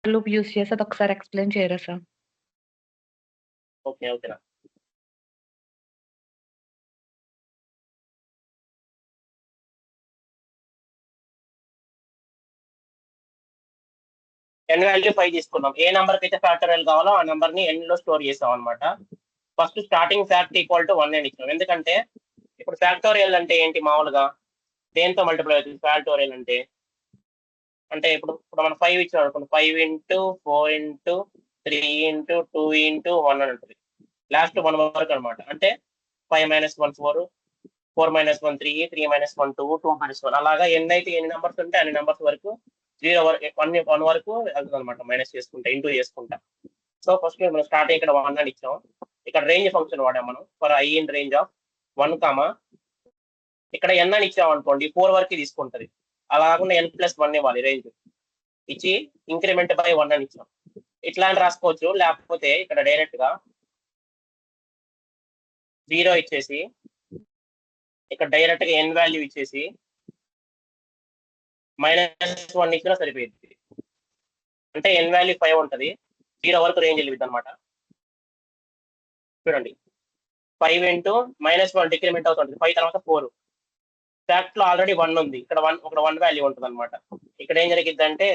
Loop use చేసి అదొకసారి explain చేయరా సార్? ఓకే. ఓకేనా. n వాల్యూ 5 తీసుకున్నాం. ఏ నంబర్‌కైతే ఫ్యాక్టోరియల్ కావాలో ఆ నంబర్‌ని nలో స్టోర్ చేసామన్నమాట. First starting fact equal to 1 అని ఇచ్చాం. ఎందుకంటే ఇప్పుడు ఫ్యాక్టోరియల్ అంటే ఏంటి మామూలుగా? దేనితో మల్టిప్లై అవుతుంది ఫ్యాక్టోరియల్ అంటే? అంటే ఇప్పుడు మనం 5 ఇచ్చాం అనుకోండి. 5 ఇంటూ 4 ఇంటూ 3 ఇంటూ 2 ఇంటూ 1 అని ఉంటుంది. లాస్ట్ 1 వరకు అనమాట. అంటే 5 - 1 4, 4 - 1 3, 3 - 1 2, 2 - 1 అలాగా ఎన్ని నంబర్స్ ఉంటే అన్ని నంబర్స్ వరకు 0 వరకు 1 వరకు వెళ్తుంది అనమాట. మైనస్ చేసుకుంటా, ఇంటూ చేసుకుంటా. సో ఫస్ట్ మనం స్టార్టింగ్ ఇక్కడ 1 అని ఇచ్చాం. ఇక్కడ రేంజ్ ఫంక్షన్ వాడాం మనం for i in range of 1, ఇక్కడ n అని ఇచ్చాం అనుకోండి 4 వరకు తీసుకుంటది. అలా కాకుండా n+1 ఇవ్వాలి రేంజ్ ఇచ్చి ఇంక్రిమెంట్ బై 1 అని ఇచ్చాం. ఇట్లా అని రాసుకోవచ్చు. లేకపోతే ఇక్కడ డైరెక్ట్ గా 0 ఇచ్చేసి ఇక్కడ డైరెక్ట్ గా n వాల్యూ ఇచ్చేసి -1 ఇచ్చినా సరిపోయింది. అంటే n వాల్యూ 5 ఉంటది. 0 వరకు రేంజ్ వెళ్ళింది అనమాట. చూడండి 5 ఇంటూ -1 డిక్రిమెంట్ అవుతుంది. 5 తర్వాత 4 ఫ్యాక్ట్ లో ఆల్రెడీ 1 ఉంది. ఇక్కడ 1 వాల్యూ ఉంటుంది అనమాట. ఇక్కడ ఏం జరిగిద్ది అంటే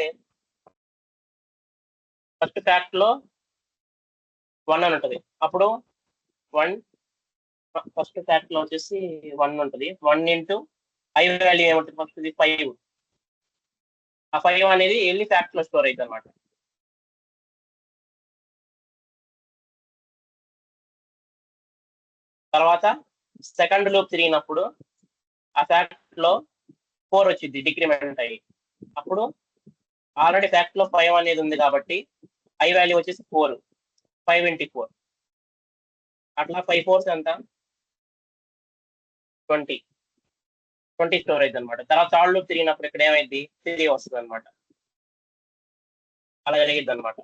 ఫస్ట్ ఫ్యాక్ట్ లో 1 అని ఉంటుంది. అప్పుడు 1 ఫస్ట్ ఫ్యాక్ట్ లో వచ్చేసి 1 ఉంటుంది. 1 ఇంటూ i వాల్యూ ఏముంటుంది ఫస్ట్ 5. ఆ 5 అనేది వెళ్ళి ఫ్యాక్ట్ లో స్టోర్ అవుతుంది అనమాట. తర్వాత సెకండ్ లూప్ తిరిగినప్పుడు ఆ ఫ్యాక్ట్ లో 4 వచ్చింది డిక్రిమెంట్ అయ్యి. అప్పుడు ఆల్రెడీ ఫ్యాక్ట్ లో 5 అనేది ఉంది కాబట్టి i వాల్యూ వచ్చేసి 4. 5 ఇంటూ 4 అట్లా 5 4s ఎంత 20 స్టోర్ అయింది అనమాట. తర్వాత థర్డ్ లూప్ తిరిగినప్పుడు ఇక్కడ ఏమైంది 3 వస్తుంది అనమాట. అలా జరిగిద్ది అనమాట.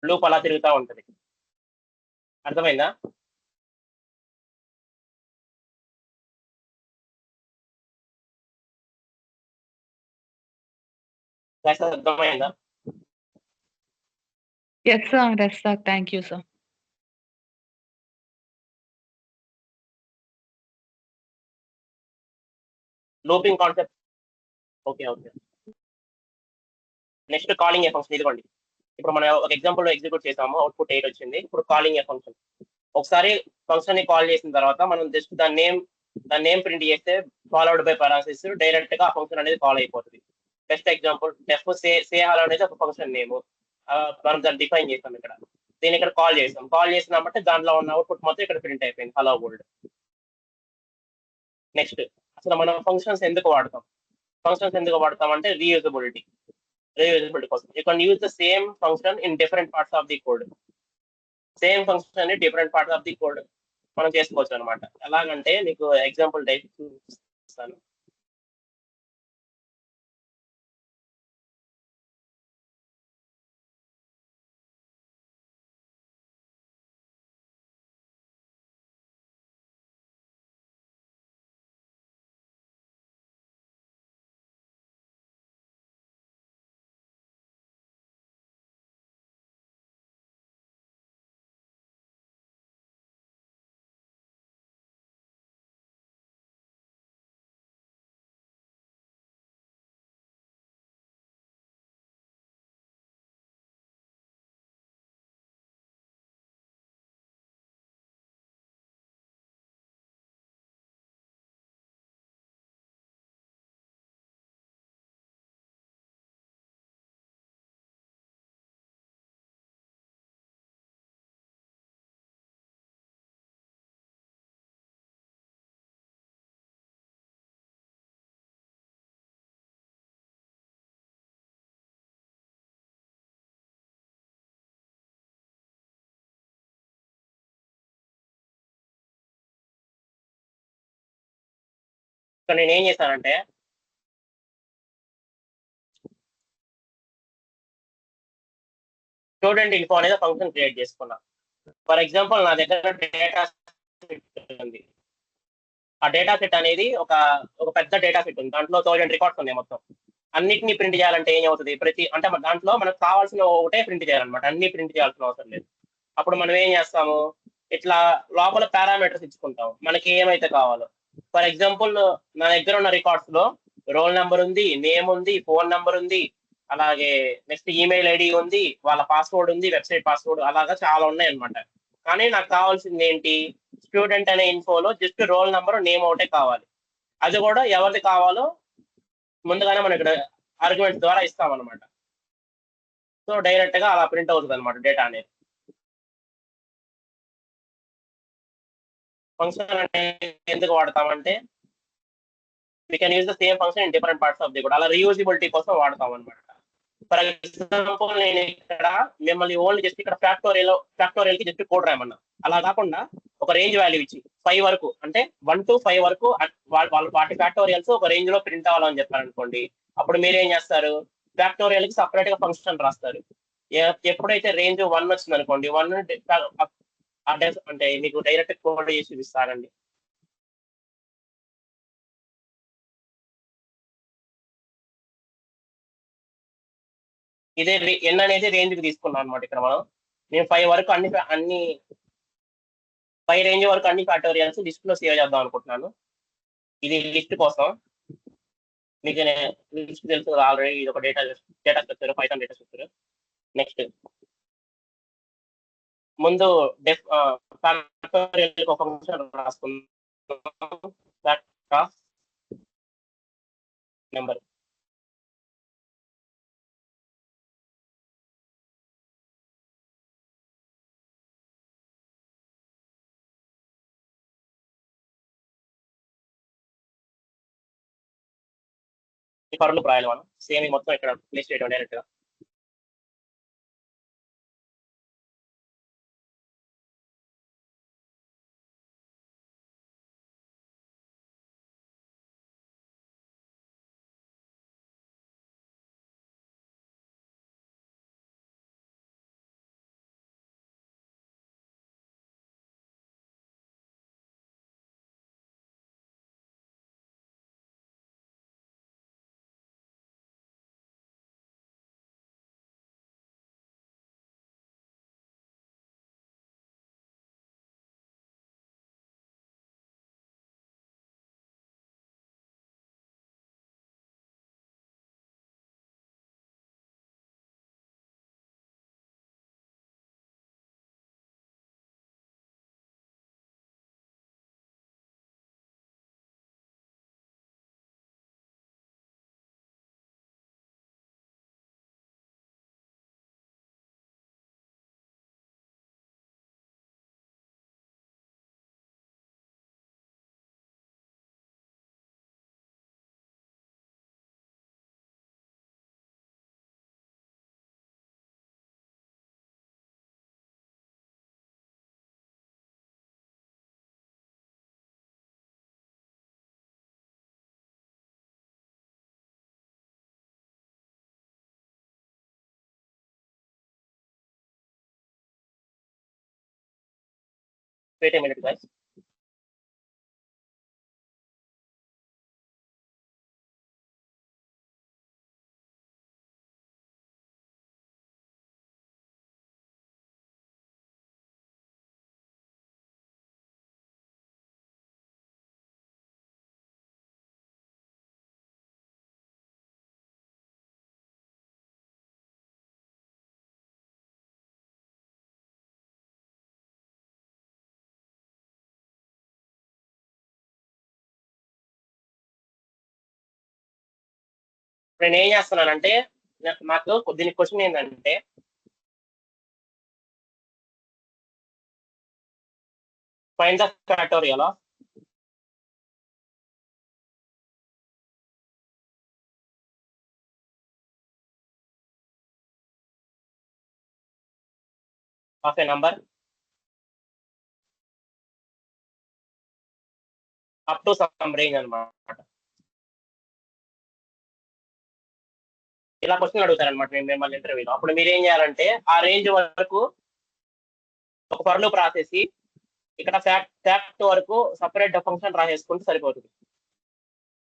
లూప్ అలా తిరుగుతూ ఉంటది. అర్థమైందా? అర్థమైందా? Yes sir. Yes sir. Thank you sir. Looping concept okay. Next calling A function ఇదిగోండి. ఇప్పుడు మనం ఒక ఎగ్జాంపుల్ లో ఎగ్జిక్యూట్ చేసాము. అవుట్‌పుట్ 8 వచ్చింది. ఇప్పుడు కాలింగ్ ఏ ఫంక్షన్. ఒకసారి ఫంక్షన్ ని కాల్ చేసిన తర్వాత మనం జస్ట్ దాని నేమ్ ప్రింట్ చేస్తే ఫాలోడ్ బై పారాసిస్ డైరెక్ట్ గా ఆ ఫంక్షన్ అనేది కాల్ అయిపోతుంది. బెస్ట్ ఎగ్జాంపుల్ డెఫ్ సే హలో అనేది ఒక ఫంక్షన్ నేమ్. మనం దాన్ని డిఫైన్ చేసాం ఇక్కడ. దీన్ని ఇక్కడ కాల్ చేసాం. కాల్ చేసినామంటే దాంట్లో ఉన్న అవుట్పుట్ మొత్తం ఇక్కడ ప్రింట్ అయిపోయింది హలో వరల్డ్. నెక్స్ట్ అసలు మనం ఫంక్షన్స్ ఎందుకు వాడతాం? ఫంక్షన్స్ ఎందుకు వాడతాం అంటే రీయూజబిలిటీ కోసం. You can use the same function in different parts of the code. Same function అని different parts of the code మనం చేసుకోవచ్చు అనమాట. ఎలాగంటే మీకు ఎగ్జాంపుల్ టైప్ చూపిస్తాను. సో నేను ఏం చేశానంటే స్టూడెంట్ ఇన్ఫో అనేది ఫంక్షన్ క్రియేట్ చేసుకున్నా. ఫర్ ఎగ్జాంపుల్ నా దగ్గర డేటా ఉంది. ఆ డేటా సెట్ అనేది ఒక పెద్ద డేటా సెట్ ఉంది. దాంట్లో 1000 రికార్డ్స్ ఉన్నాయి మొత్తం. అన్నిటిని ప్రింట్ చేయాలంటే ఏం అవుతుంది అంటే దాంట్లో మనకు కావాల్సిన ఒకటే ప్రింట్ చేయాలన్నమాట, అన్ని ప్రింట్ చేయాల్సిన అవసరం లేదు. అప్పుడు మనం ఏం చేస్తాము, ఇట్లా లోపల పారామీటర్స్ ఇచ్చుకుంటాం మనకి ఏమైతే కావాలో. ఫర్ ఎగ్జాంపుల్ నా దగ్గర ఉన్న రికార్డ్స్ లో రోల్ నెంబర్ ఉంది, నేమ్ ఉంది, ఫోన్ నెంబర్ ఉంది, అలాగే నెక్స్ట్ ఈమెయిల్ ఐడి ఉంది, వాళ్ళ పాస్వర్డ్ ఉంది, వెబ్సైట్ పాస్వర్డ్, అలాగా చాలా ఉన్నాయి అనమాట. కానీ నాకు కావాల్సింది ఏంటి, స్టూడెంట్ అనే ఇన్ఫోలో జస్ట్ రోల్ నెంబర్ నేమ్ ఒకటే కావాలి. అది కూడా ఎవరిది కావాలో ముందుగానే మనం ఇక్కడ ఆర్గ్యుమెంట్స్ ద్వారా ఇస్తామన్నమాట. సో డైరెక్ట్ గా అలా ప్రింట్ అవుతుంది అనమాట డేటా అనేది. ఫంక్షన్ అంటే ఎందుకు వాడతామంటే we can use the same function in different parts of the code, అలా రీయూజబిలిటీ కోసం వాడతాం అనమాట. ఫర్ ఎగ్జాంపుల్ నేను ఇక్కడ మిమ్మల్ని ఓన్లీ జస్ట్ ఇక్కడ ఫ్యాక్టోరియల్ కి జస్ట్ కోడ్ రాయమన్నా, అలా కాకుండా ఒక రేంజ్ వాల్యూ ఇచ్చి 5 వరకు అంటే 1 to 5 వరకు వాటి ఫ్యాక్టోరియల్స్ ఒక రేంజ్ లో ప్రింట్ అవ్వాలని చెప్పారనుకోండి, అప్పుడు మీరు ఏం చేస్తారు, ఫ్యాక్టోరియల్ కి సపరేట్ గా ఫంక్షన్ రాస్తారు. ఎప్పుడైతే రేంజ్ 1 వచ్చింది అనుకోండి, 1 అంటే మీకు డైరెక్ట్ కోడ్ చేసి చూపిస్తారండి. ఇదే ఎన్ అనేది రేంజ్ కి తీసుకున్నాం అనమాట. ఇక్కడ నేను 5 వరకు అన్ని 5 రేంజ్ వరకు అన్ని ఫ్యాక్టోరియల్స్ లిస్ట్ లో సేవ్ చేద్దాం అనుకుంటున్నాను. ఇది లిస్ట్ కోసం మీకు లిస్ట్ తెలుసు కదా ఆల్రెడీ, ఇది ఒక data structure, Python data structure. Next ముందు ఫ్యాక్టోరియల్ ఒక ఫంక్షన్ రాసుకుందాం, నెంబర్. ఈ ఫర్ లూప్ రాయాలి మనం, సేమ్ మొత్తం ఇక్కడ ప్లేస్ చేయడం డైరెక్ట్ గా. Wait a minute, guys. నేను ఏం చేస్తున్నానంటే నాకు దీని క్వశ్చన్ ఏంటంటే, find the factorial of A number up to some range అనమాట. ఇలా క్వశ్చన్ అడుగుతారనమాట మిమ్మల్ని ఇంటర్వ్యూలో. అప్పుడు మీరు ఏం చేయాలంటే ఆ రేంజ్ వరకు ఒక ఫర్ లూప్ రాసేసి ఇక్కడ ఫ్యాక్ట్ వరకు సపరేట్ ఫంక్షన్ రాసేసుకుంటే సరిపోతుంది.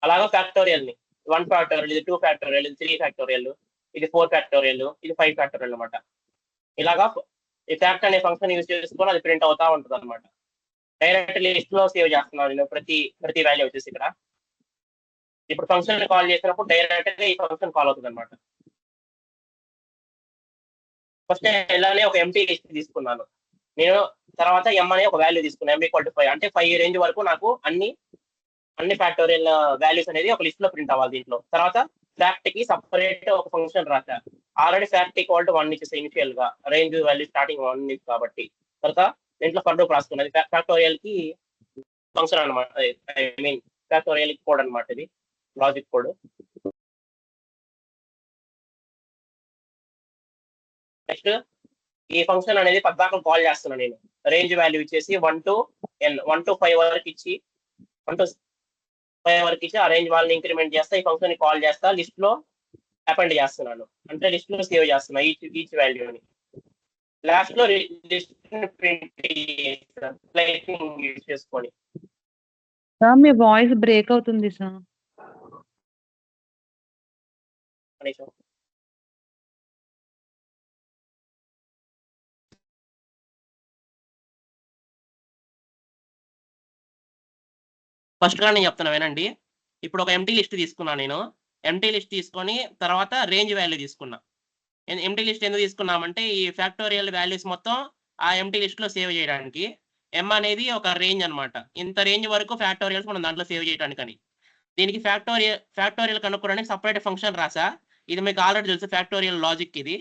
అలాగే ఫ్యాక్టోరియల్ ని 1 ఫ్యాక్టోరియల్, ఇది 2 ఫ్యాక్టోరియల్, ఇది 3 ఫ్యాక్టోరియల్, ఇది 4 ఫ్యాక్టోరియల్, ఇది 5 ఫ్యాక్టోరియల్ అనమాట. ఇలాగా ఈ ఫ్యాక్ట్ అనే ఫంక్షన్ యూజ్ చేసుకొని అది ప్రింట్ అవుతా ఉంటుంది అనమాట. డైరెక్ట్ లిస్ట్ లో సేవ్ చేస్తున్నాను నేను ప్రతి వాల్యూ వచ్చేసి ఇక్కడ. ఇప్పుడు ఫంక్షన్ కాల్ చేసినప్పుడు డైరెక్ట్ గా ఈ ఫంక్షన్ కాల్ అవుతుంది అనమాట. ఫస్ట్ ఇలానే ఒక ఎంటీ లిస్ట్ తీసుకున్నాను నేను. తర్వాత ఎం అనే ఒక వాల్యూ తీసుకున్నాను, m = 5. అంటే 5 రేంజ్ వరకు నాకు అన్ని ఫ్యాక్టోరియల్ వాల్యూస్ అనేది ఒక లిస్ట్ లో ప్రింట్ అవ్వాలి దీంట్లో. తర్వాత ఫ్యాక్ట్ కి సపరేట్ ఒక ఫంక్షన్ రాశా. ఆల్రెడీ ఫ్యాక్ట్ = 1 ఇచ్చేసి ఇనిషియల్ గా రేంజ్ వాల్యూ స్టార్టింగ్ 1 కాబట్టి. తర్వాత దీంట్లో ఫర్ లూప్ రాసుకున్నది ఫ్యాక్టోరియల్ కి ఫంక్షన్ అనమాట. ఐ మీన్ ఫ్యాక్టోరియల్ కోడ్ అనమాట, ఇది లాజిక్ కోడ్. నెక్స్ట్ ఈ ఫంక్షన్ అనేది పద్దాక కాల్ చేస్తున్నాను నేను. రేంజ్ వాల్యూ ఇచ్చేసి 1 to n, 1 to 5 వరకు ఇచ్చి 1 to 5 వరకు ఇచ్చి ఆ రేంజ్ వాల్యూని ఇంక్రిమెంట్ చేస్తా, ఈ ఫంక్షన్ కాల్ చేస్తా, లిస్ట్ లో అపెండ్ చేస్తున్నాను. అంటే లిస్ట్ లో సేవ్ చేస్తున్నా ఈచ్ వాల్యూని. లాస్ట్ లో లిస్ట్ ప్రింట్ యూజ్ చేసుకొని. సార్ మీ వాయిస్ బ్రేక్ అవుతుంది సార్. ఫస్ట్ గా నేను చెప్తున్నా వినండి. ఇప్పుడు ఒక ఎంటీ లిస్ట్ తీసుకున్నాను నేను. ఎంటీ లిస్ట్ తీసుకొని తర్వాత రేంజ్ వాల్యూ తీసుకున్నా. ఎంటీ లిస్ట్ ఎందుకు తీసుకున్నామంటే ఈ ఫ్యాక్టోరియల్ వాల్యూస్ మొత్తం ఆ ఎంటీ లిస్ట్ లో సేవ్ చేయడానికి. ఎం అనేది ఒక రేంజ్ అనమాట. ఇంత రేంజ్ వరకు ఫ్యాక్టోరియల్స్ మనం దాంట్లో సేవ్ చేయడానికని. దీనికి ఫ్యాక్టోరియల్ కనుక్కోవడానికి సపరేట్ ఫంక్షన్ రాసా. ఇది మీకు ఆల్రెడీ తెలుసు, ఫ్యాక్టోరియల్ లాజిక్ ఇది.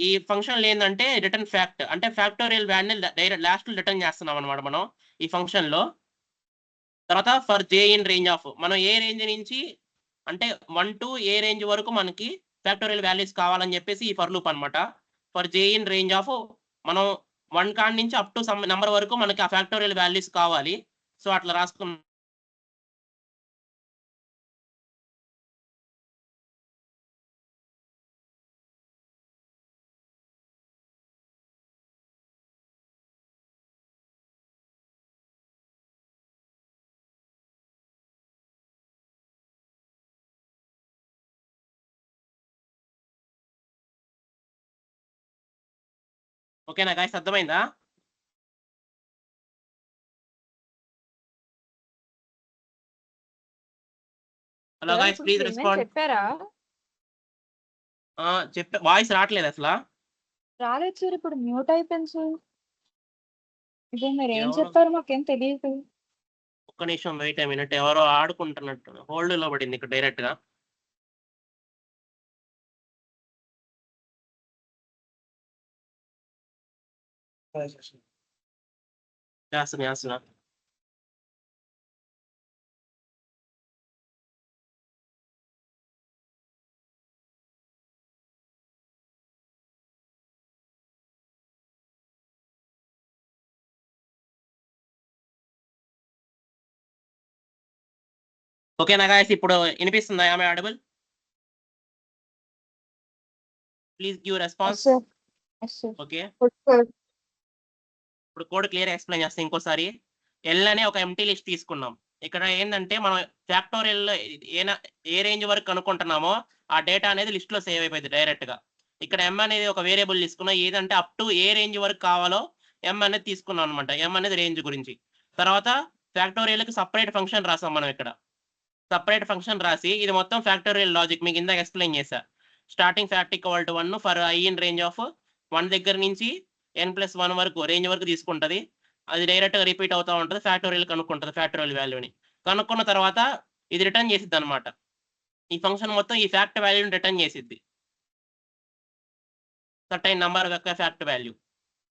ఈ ఫంక్షన్ ఏంటంటే రిటర్న్ ఫ్యాక్ట్, అంటే ఫ్యాక్టోరియల్ వాల్యూని డైరెక్ట్ లాస్ట్ రిటర్న్ చేస్తున్నాం అనమాట మనం ఈ ఫంక్షన్ లో. తర్వాత for J in range of, మనం ఏ రేంజ్ నుంచి అంటే 1 to ఏ రేంజ్ వరకు మనకి ఫ్యాక్టోరియల్ వాల్యూస్ కావాలని చెప్పేసి ఈ ఫర్ లూప్ అనమాట. For J in range of మనం 1 కాడి నుంచి అప్ టు సమ్ నెంబర్ వరకు మనకి ఆ ఫ్యాక్టోరియల్ వాల్యూస్ కావాలి. సో అట్లా రాసుకున్నాం. ఓకేనా గాయ్స్, అర్థమైందా? Hello guys, please respond. చెప్పారా? చెప్పే వాయిస్ రావట్లేదు అసలు. రాలేదు సార్, ఇప్పుడు మ్యూట్ అయిపోయింది సార్. ఇప్పుడు మీరు ఏం ఎవరు? చెప్పారు మాకేం తెలియదు. ఒక్క నిమిషం వెయిట్ అయ్యి మినిట్. ఎవరో ఆడుకుంటున్నట్టు హోల్డ్ లో పడింది ఇక్కడ డైరెక్ట్ గా. చేస్తున్నా. ఓకేనా గాయస్, ఇప్పుడు వినిపిస్తుందా? ఆమె audible? Please give response. Okay, ఇప్పుడు కోడ్ క్లియర్ ఎక్స్ప్లెయిన్ చేస్తాం ఇంకోసారి. ఎల్ అనే ఒక ఎంటీ లిస్ట్ తీసుకున్నాం. ఇక్కడ ఏంటంటే మనం ఫ్యాక్టోరియల్ ఏ రేంజ్ వరకు కనుక్కుంటున్నామో ఆ డేటా అనేది లిస్ట్ లో సేవ్ అయిపోయింది డైరెక్ట్ గా. ఇక్కడ ఎం అనేది ఒక వేరియబుల్ తీసుకున్నాం, ఏదంటే అప్ టు ఏ రేంజ్ వరకు కావాలో ఎం అనేది తీసుకున్నాం అనమాట. ఎం అనేది రేంజ్ గురించి. తర్వాత ఫ్యాక్టోరియల్ కి సపరేట్ ఫంక్షన్ రాసాం మనం ఇక్కడ. సపరేట్ ఫంక్షన్ రాసి ఇది మొత్తం ఫ్యాక్టోరియల్ లాజిక్ మీకు ఇందాక ఎక్స్ప్లెయిన్ చేశా. Starting fact = 1 for I in range of 1 దగ్గర నుంచి n+1 వరకు రేంజ్ వరకు తీసుకుంటది. అది డైరెక్ట్ గా రిపీట్ అవుతా ఉంటుంది. ఫ్యాక్టోరియల్ కనుక్కుంటుంది ఫ్యాక్టోరియల్ వాల్యూని. కనుక్కున్న తర్వాత ఇది రిటర్న్ చేసిద్ది అనమాట. ఈ ఫంక్షన్ మొత్తం ఈ ఫ్యాక్ట్ వాల్యూని రిటర్న్ చేసిద్ది, సర్టైన్ నంబర్ యొక్క ఫ్యాక్ట్ వాల్యూ.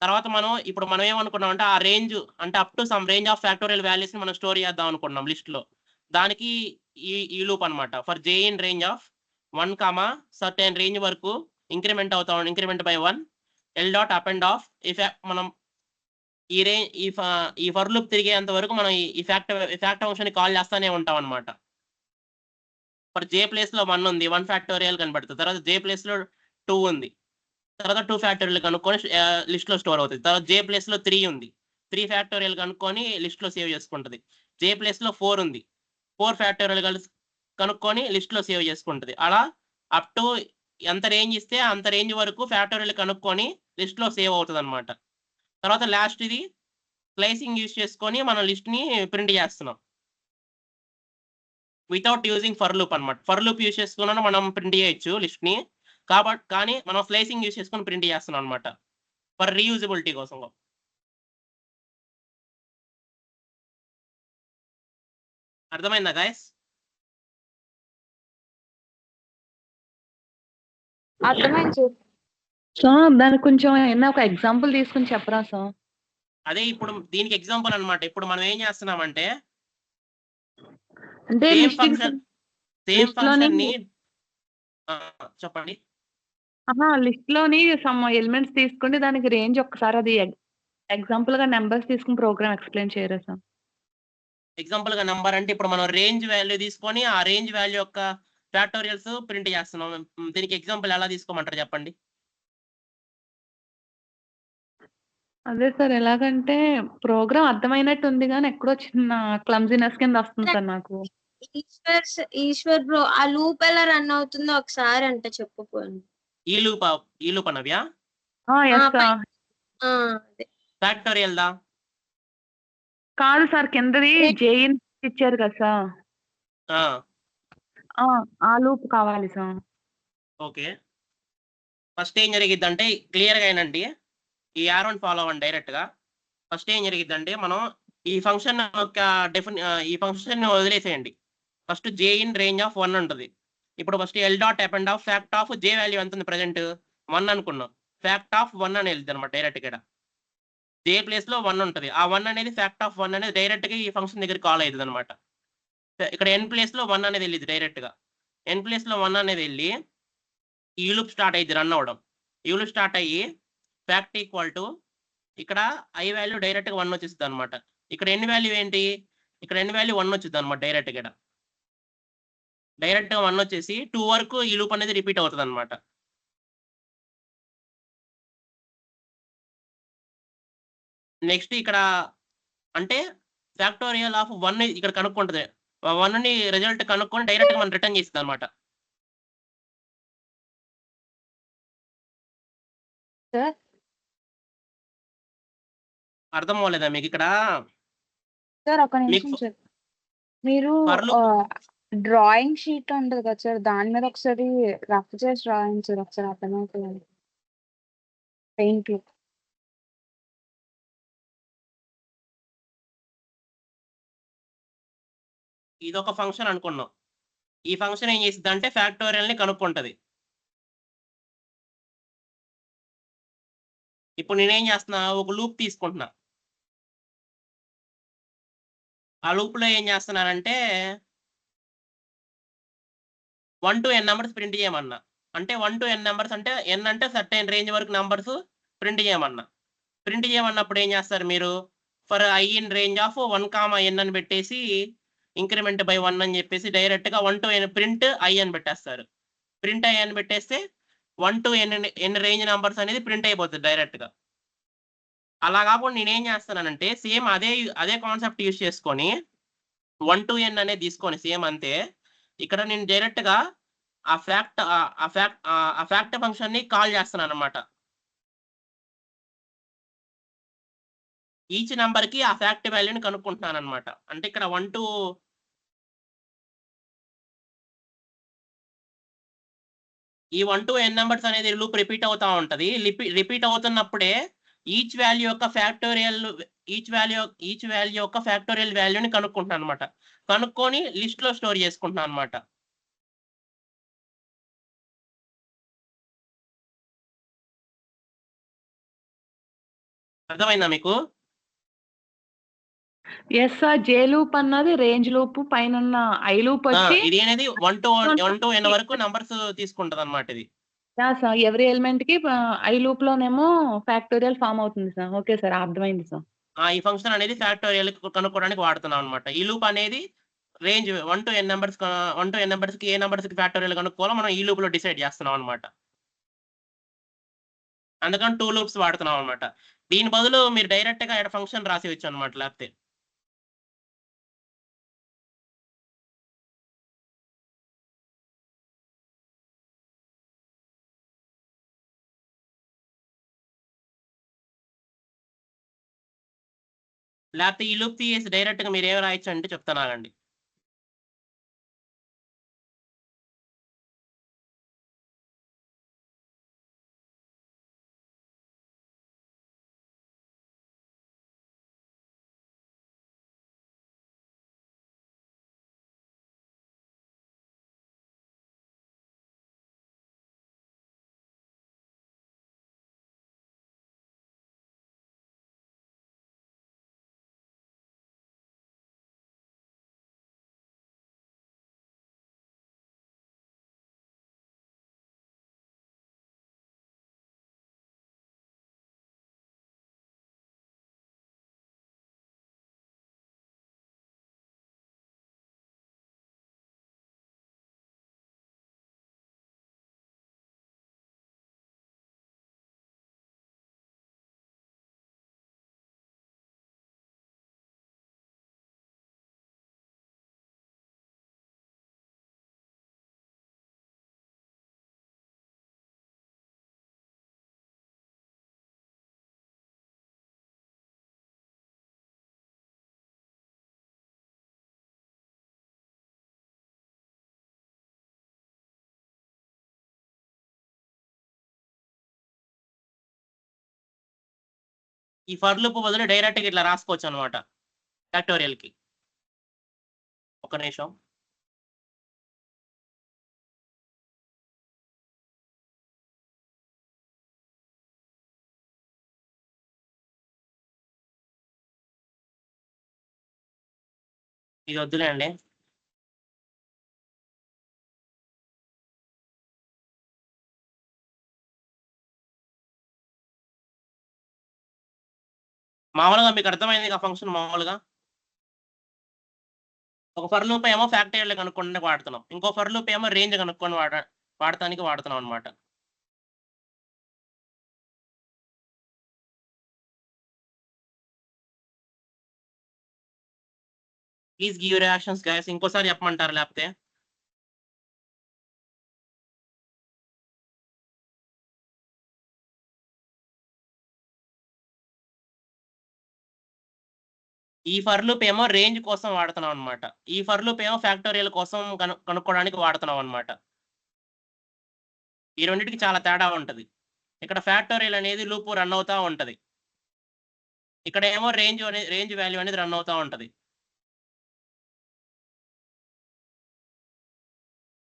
తర్వాత ఇప్పుడు మనం ఏమనుకున్నాం అంటే ఆ రేంజ్ అంటే up to some range of factorial values ని మనం స్టోర్ చేద్దాం అనుకున్నాం లిస్ట్ లో. దానికి ఈ లూప్ అనమాట. For J in range of 1, certain range వరకు ఇంక్రిమెంట్ అవుతా ఉంది, increment by 1 l. Append of మనం ఈ ఫర్ లూప్ తిరిగేంత వరకు మనం ఈ ఫ్యాక్ట్ ఫంక్షన్ కాల్ చేస్తానే ఉంటాం అనమాట. ఫర్ జే ప్లేస్ లో 1 ఉంది, 1 ఫ్యాక్టోరియల్ కనబడుతుంది. తర్వాత జే ప్లేస్ లో 2 ఉంది, తర్వాత 2 ఫ్యాక్టోరియల్ కనుక్కొని లిస్ట్ లో స్టోర్ అవుతుంది. తర్వాత జే ప్లేస్ లో 3 ఉంది, 3 ఫ్యాక్టోరియల్ కనుక్కొని లిస్ట్ లో సేవ్ చేసుకుంటది. జే ప్లేస్ లో 4 ఉంది, 4 ఫ్యాక్టోరియల్ కలిసి కనుక్కొని లిస్ట్ లో సేవ్ చేసుకుంటది. అలా అప్ టు ఎంత రేంజ్ ఇస్తే అంత రేంజ్ వరకు ఫ్యాక్టోరియల్ కనుక్కొని లిస్ట్ లో సేవ్ అవుతుంది అనమాట. తర్వాత లాస్ట్ ఇది స్లైసింగ్ యూజ్ చేసుకొని మనం లిస్ట్ ని ప్రింట్ చేస్తున్నాం వితౌట్ యూజింగ్ ఫర్ లూప్ అనమాట. ఫర్ లూప్ యూజ్ చేసుకున్నా మనం ప్రింట్ చేయొచ్చు లిస్ట్ ని, కాబట్టి కానీ మనం స్లైసింగ్ యూజ్ చేసుకొని ప్రింట్ చేస్తున్నాం అనమాట ఫర్ రీయూజబిలిటీ కోసం. అర్థమైందా గైస్? అర్థమైంది సార్. సో దానికి కొంచెం ఏమన్నా ఒక ఎగ్జాంపుల్ తీసుకుని చెప్పరా సార్? అదే ఇప్పుడు దీనికి ఎగ్జాంపుల్ అన్నమాట. ఇప్పుడు మనం ఏం చేస్తున్నామంటే అంటే సేమ్ లిస్ట్ ఫంక్షన్ ని చెప్పండి. లిస్ట్ లోని సమ్ ఎలిమెంట్స్ తీసుకుంటే దానికి రేంజ్ ఒక్కసారి అది ఎగ్జాంపుల్ గా నెంబర్స్ తీసుకుని ప్రోగ్రామ్ ఎక్స్ప్లెయిన్ చేయరా సార్? ఎగ్జాంపుల్ గా నెంబర్ అంటే ఇప్పుడు మనం రేంజ్ వాల్యూ తీసుకొని ఆ రేంజ్ వాల్యూ యొక్క ఫ్యాక్టోరియల్స్ ప్రింట్ చేస్తున్నాం. దీనికి ఎగ్జాంపుల్ ఎలా తీసుకోమంటారు చెప్పండి? అదే సార్ ఎలాగంటే ప్రోగ్రామ్ అర్థమైనట్టు ఉంది కానీ ఎక్కడో చిన్న క్లమ్జీనెస్ కింద వస్తుంది సార్ నాకు. ఈశ్వర్ బ్రో ఆ లూప్ ఎలా రన్ అవుతుందో ఒకసారి అంటే చెప్పపోయాను. ఈ లూప్ అనవ్యా? Yes sir. ఫ్యాక్టోరియల్ దా? కాదు సార్, కిందది జేఇన్ ఇచ్చారు కదా సార్, ఆ లూప్ కావాలి సార్. ఓకే, ఫస్ట్ ఏం జరిగిద్దంటే క్లియర్ గా ఏనండి, ఈ యారోని ఫాలో అవ్వండి డైరెక్ట్ గా. ఫస్ట్ ఏం జరిగిద్దంటే మనం ఈ ఫంక్షన్ యొక్క ఈ ఫంక్షన్ వదిలేసేయండి. First J in range of 1 ఉంటుంది. ఇప్పుడు first L dot append of fact of J value ఎంత ఉంది ప్రెసెంట్ 1 అనుకున్నాం. ఫ్యాక్ట్ ఆఫ్ 1 అని వెళ్తుంది అనమాట డైరెక్ట్ గా. జే ప్లేస్ లో 1 ఉంటుంది. ఆ 1 అనేది ఫ్యాక్ట్ ఆఫ్ 1 అనేది డైరెక్ట్ గా ఈ ఫంక్షన్ దగ్గర కాల్ అవుతుంది అనమాట. ఇక్కడ ఎన్ ప్లేస్ లో 1 అనేది వెళ్ళింది డైరెక్ట్ గా. ఎన్ ప్లేస్ లో 1 అనేది వెళ్ళి ఈ లూప్ స్టార్ట్ అయ్యింది రన్ అవ్వడం. ఈ లూప్ స్టార్ట్ అయ్యి ఫ్యాక్ట్ ఈక్వల్ టు ఇక్కడ ఐ వాల్యూ డైరెక్ట్ గా 1 వచ్చేస్తుంది అనమాట. ఇక్కడ ఎన్ వాల్యూ ఏంటి, ఇక్కడ ఎన్ వాల్యూ 1 వచ్చింది అనమాట డైరెక్ట్ గా. డైరెక్ట్ గా 1 వచ్చేసి 2 వరకు ఈ లూప్ అనేది రిపీట్ అవుతుంది అనమాట. నెక్స్ట్ ఇక్కడ అంటే ఫ్యాక్టోరియల్ ఆఫ్ 1 ఇక్కడ కనుక్కుంటుంది. 1 ని రిజల్ట్ కనుక్కొని డైరెక్ట్ గా మనం రిటర్న్ చేస్తుంది అనమాట. అర్థం అవ్వలేదా మీకు ఇక్కడ? సార్ ఒక నిమిషం సార్, మీరు డ్రాయింగ్ షీట్ ఉంటుంది కదా సార్, దాని మీద ఒకసారి రఫ్ చేసి రాయండి సార్, ఒకసారి అర్థమవుతుంది పెయింట్ లో. ఇది ఒక ఫంక్షన్ అనుకున్నాం. ఈ ఫంక్షన్ ఏం చేసింది అంటే ఫ్యాక్టోరియల్ ని కనుక్కుంటది. ఇప్పుడు నేనేం చేస్తున్నా, ఒక లూప్ తీసుకుంటున్నా. ఆ లూప్ లో ఏం చేస్తున్నానంటే 1 to n నెంబర్స్ ప్రింట్ చేయమన్నా. అంటే 1 to n నెంబర్స్ అంటే n అంటే సర్టైన్ రేంజ్ వరకు నెంబర్స్ ప్రింట్ చేయమన్నా. ప్రింట్ చేయమన్నప్పుడు ఏం చేస్తారు మీరు, for I in range of 1, n అని పెట్టేసి ఇంక్రిమెంట్ బై 1 అని చెప్పేసి డైరెక్ట్ గా 1 to n ప్రింట్ ఐ అని పెట్టేస్తారు. ప్రింట్ ఐ అని పెట్టేస్తే 1 to n రేంజ్ నెంబర్స్ అనేది ప్రింట్ అయిపోతుంది డైరెక్ట్ గా. అలా కాకుండా నేనేం చేస్తానంటే సేమ్ అదే కాన్సెప్ట్ యూజ్ చేసుకొని 1 to n అనేది తీసుకొని సేమ్ అంతే ఇక్కడ నేను డైరెక్ట్ గా ఆ ఫ్యాక్ట్ ఫంక్షన్ ని కాల్ చేస్తున్నాను అనమాట. ఈచ్ నెంబర్ కి ఆ ఫ్యాక్ట్ వాల్యూని కనుక్కుంటున్నాను అనమాట. అంటే ఇక్కడ 1 to ఈ 1 to n నెంబర్స్ అనేది లూప్ రిపీట్ అవుతా ఉంటది. రిపీట్ అవుతున్నప్పుడే ఈచ్ వాల్యూ యొక్క ఫ్యాక్టోరియల్ వాల్యూని కనుక్కుంటున్నాను అనమాట. కనుక్కొని లిస్ట్ లో స్టోర్ చేసుకుంటున్నాను అనమాట. అర్థమైందా మీకు? ఎస్ సార్, జే లూప్ అన్నది రేంజ్ లూప్, పైన ఐ లూప్ వచ్చి ఇది అనేది 1 to n వరకు నంబర్స్ తీసుకుంటది అనమాట. ఇది సార్ ఎవరి ఎలిమెంట్ కి ఐ లూప్ లోనేమో ఫ్యాక్టోరియల్ ఫామ్ అవుతుంది సార్. ఓకే సార్, అర్థమైంది సార్. ఈ ఫంక్షన్ అనేది ఫ్యాక్టోరియల్ కనుక్కోవడానికి వాడుతున్నాం అనమాట. ఈ లూప్ అనేది రేంజ్ 1 to n నెంబర్స్ కి ఏ నెంబర్స్ కి ఫ్యాక్టోరియల్ కనుక్కోవాలో మనం ఈ లూప్ లో డిసైడ్ చేస్తున్నాం అనమాట. అందుకని 2 లూప్స్ వాడుతున్నాం అనమాట. దీని బదులు మీరు డైరెక్ట్ గా ఫంక్షన్ రాసేయచ్చు అనమాట. లేకపోతే లేకపోతే ఈ లూప్ తీసేసి డైరెక్ట్ గా మీరు ఏం రాయొచ్చు అంటే చెప్తాను ఆగండి. ఈ ఫర్ లూప్ బదులు డైరెక్ట్ గా ఇట్లా రాసుకోవచ్చు అనమాట ఫ్యాక్టోరియల్ కి. ఒక నిమిషం. ఇది వద్దులేండి. మామూలుగా మీకు అర్థమైంది ఆ ఫంక్షన్. మామూలుగా ఒక ఫర్ లూప్ ఏమో ఫ్యాక్టోరియల్ కనుక్కోవడానికి వాడుతున్నాం, ఇంకో ఫర్ లూప్ ఏమో రేంజ్ కనుక్కొని వాడటానికి వాడుతున్నాం అనమాట. Please give reactions guys. ఇంకోసారి చెప్పమంటారు లేకపోతే? ఈ ఫర్ లూప్ ఏమో రేంజ్ కోసం వాడుతున్నాం అనమాట, ఈ ఫర్ లూప్ ఏమో ఫ్యాక్టోరియల్ కోసం కనుక్కోవడానికి వాడుతున్నాం అనమాట. ఈ రెండింటికి చాలా తేడా ఉంటది. ఇక్కడ ఫ్యాక్టోరియల్ అనేది లూప్ రన్ అవుతా ఉంటది, ఇక్కడ ఏమో రేంజ్ వాల్యూ అనేది రన్ అవుతా ఉంటది.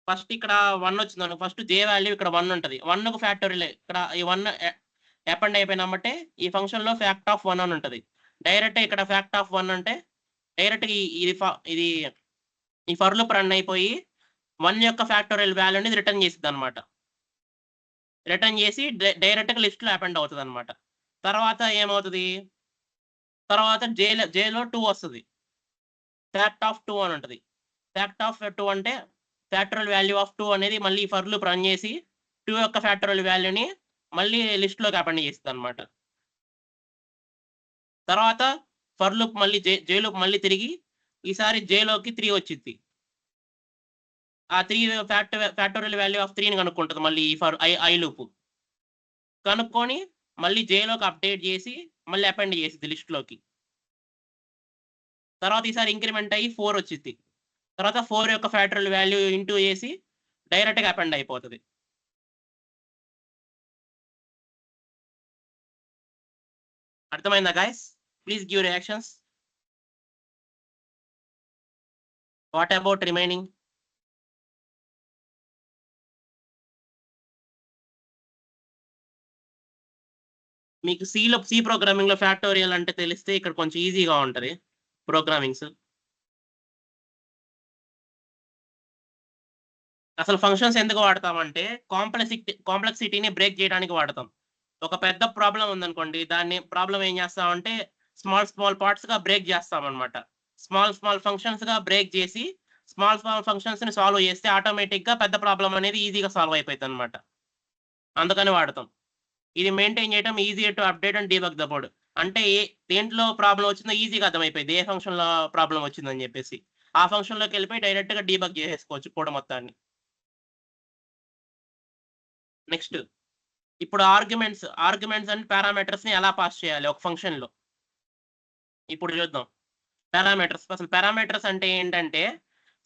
ఫస్ట్ ఇక్కడ 1 వచ్చింది, ఫస్ట్ జే వాల్యూ ఇక్కడ 1 ఉంటది. 1 కు ఫ్యాక్టోరియల్ ఇక్కడ ఈ 1 అపెండ్ అయిపోయినామంటే ఈ ఫంక్షన్ లో ఫ్యాక్ట్ ఆఫ్ 1 అని ఉంటది. డైరెక్ట్ ఇక్కడ ఫ్యాక్ట్ ఆఫ్ 1 అంటే డైరెక్ట్ ఇది ఈ ఫర్ లూప్ రన్ అయిపోయి 1 యొక్క ఫ్యాక్టోరియల్ వాల్యూ అనేది రిటర్న్ చేసిద్ది అనమాట. రిటర్న్ చేసి డైరెక్ట్ గా లిస్ట్ లో అపెండ్ అవుతుంది అనమాట. తర్వాత ఏమవుతుంది, తర్వాత జేలో 2 వస్తుంది, ఫ్యాక్ట్ ఆఫ్ 2 అని ఉంటది. ఫ్యాక్ట్ ఆఫ్ 2 అంటే ఫ్యాక్టోరియల్ వాల్యూ ఆఫ్ 2 అనేది మళ్ళీ ఫర్ లూప్ రన్ చేసి 2 యొక్క ఫ్యాక్టోరియల్ వాల్యూని మళ్ళీ లిస్ట్ లోకి అపెండ్ చేస్తుంది అనమాట. తర్వాత ఫర్ లూప్ మళ్ళీ జే లూప్ మళ్ళీ తిరిగి ఈసారి జేలోకి 3 వచ్చింది. ఆ 3 ఫ్యాక్టోరియల్ వాల్యూ ఆఫ్ 3ని కనుక్కుంటుంది మళ్ళీ ఈ ఫర్ ఐ లూప్. కనుక్కొని మళ్ళీ జేలోకి అప్డేట్ చేసి మళ్ళీ అపెండ్ చేసింది లిస్ట్ లోకి. తర్వాత ఈసారి ఇంక్రిమెంట్ అయ్యి 4 వచ్చింది. తర్వాత 4 యొక్క ఫ్యాక్టోరియల్ వాల్యూ ఇంటూ చేసి డైరెక్ట్ గా అపెండ్ అయిపోతుంది. అర్థమైందా guys? Please give reactions. What about remaining? మీకు సి ప్రోగ్రామింగ్ లో ఫ్యాక్టోరియల్ అంటే తెలిస్తే ఇక్కడ కొంచెం ఈజీగా ఉంటది ప్రోగ్రామింగ్స్. అసలు ఫంక్షన్స్ ఎందుకు వాడతామంటే కాంప్లెక్సిటీని బ్రేక్ చేయడానికి వాడతాం. ఒక పెద్ద ప్రాబ్లం ఉందనుకోండి, దాన్ని ప్రాబ్లం ఏం చేస్తామంటే స్మాల్ పార్ట్స్ గా బ్రేక్ చేస్తాం అనమాట. స్మాల్ ఫంక్షన్స్ గా బ్రేక్ చేసి స్మాల్ ఫంక్షన్స్ ని సాల్వ్ చేస్తే ఆటోమేటిక్ గా పెద్ద ప్రాబ్లం అనేది ఈజీగా సాల్వ్ అయిపోతుంది అనమాట. అందుకని వాడతాం. ఇది మెయింటైన్ చేయడం easy to update and debug the code. అంటే దేంట్లో ప్రాబ్లం వచ్చిందో ఈజీగా అర్థమైపోయింది, ఏ ఫంక్షన్ లో ప్రాబ్లం వచ్చిందని చెప్పేసి ఆ ఫంక్షన్ లోకి వెళ్ళిపోయి డైరెక్ట్ గా డీబగ్ చేసేసుకోవచ్చు కోడ్ మొత్తాన్ని. నెక్స్ట్ ఇప్పుడు ఆర్గ్యుమెంట్స్ అండ్ పారామీటర్స్ ని ఎలా పాస్ చేయాలి ఒక ఫంక్షన్ లో. ఇప్పుడు చూద్దాం పారామీటర్స్. అసలు పారామీటర్స్ అంటే ఏంటంటే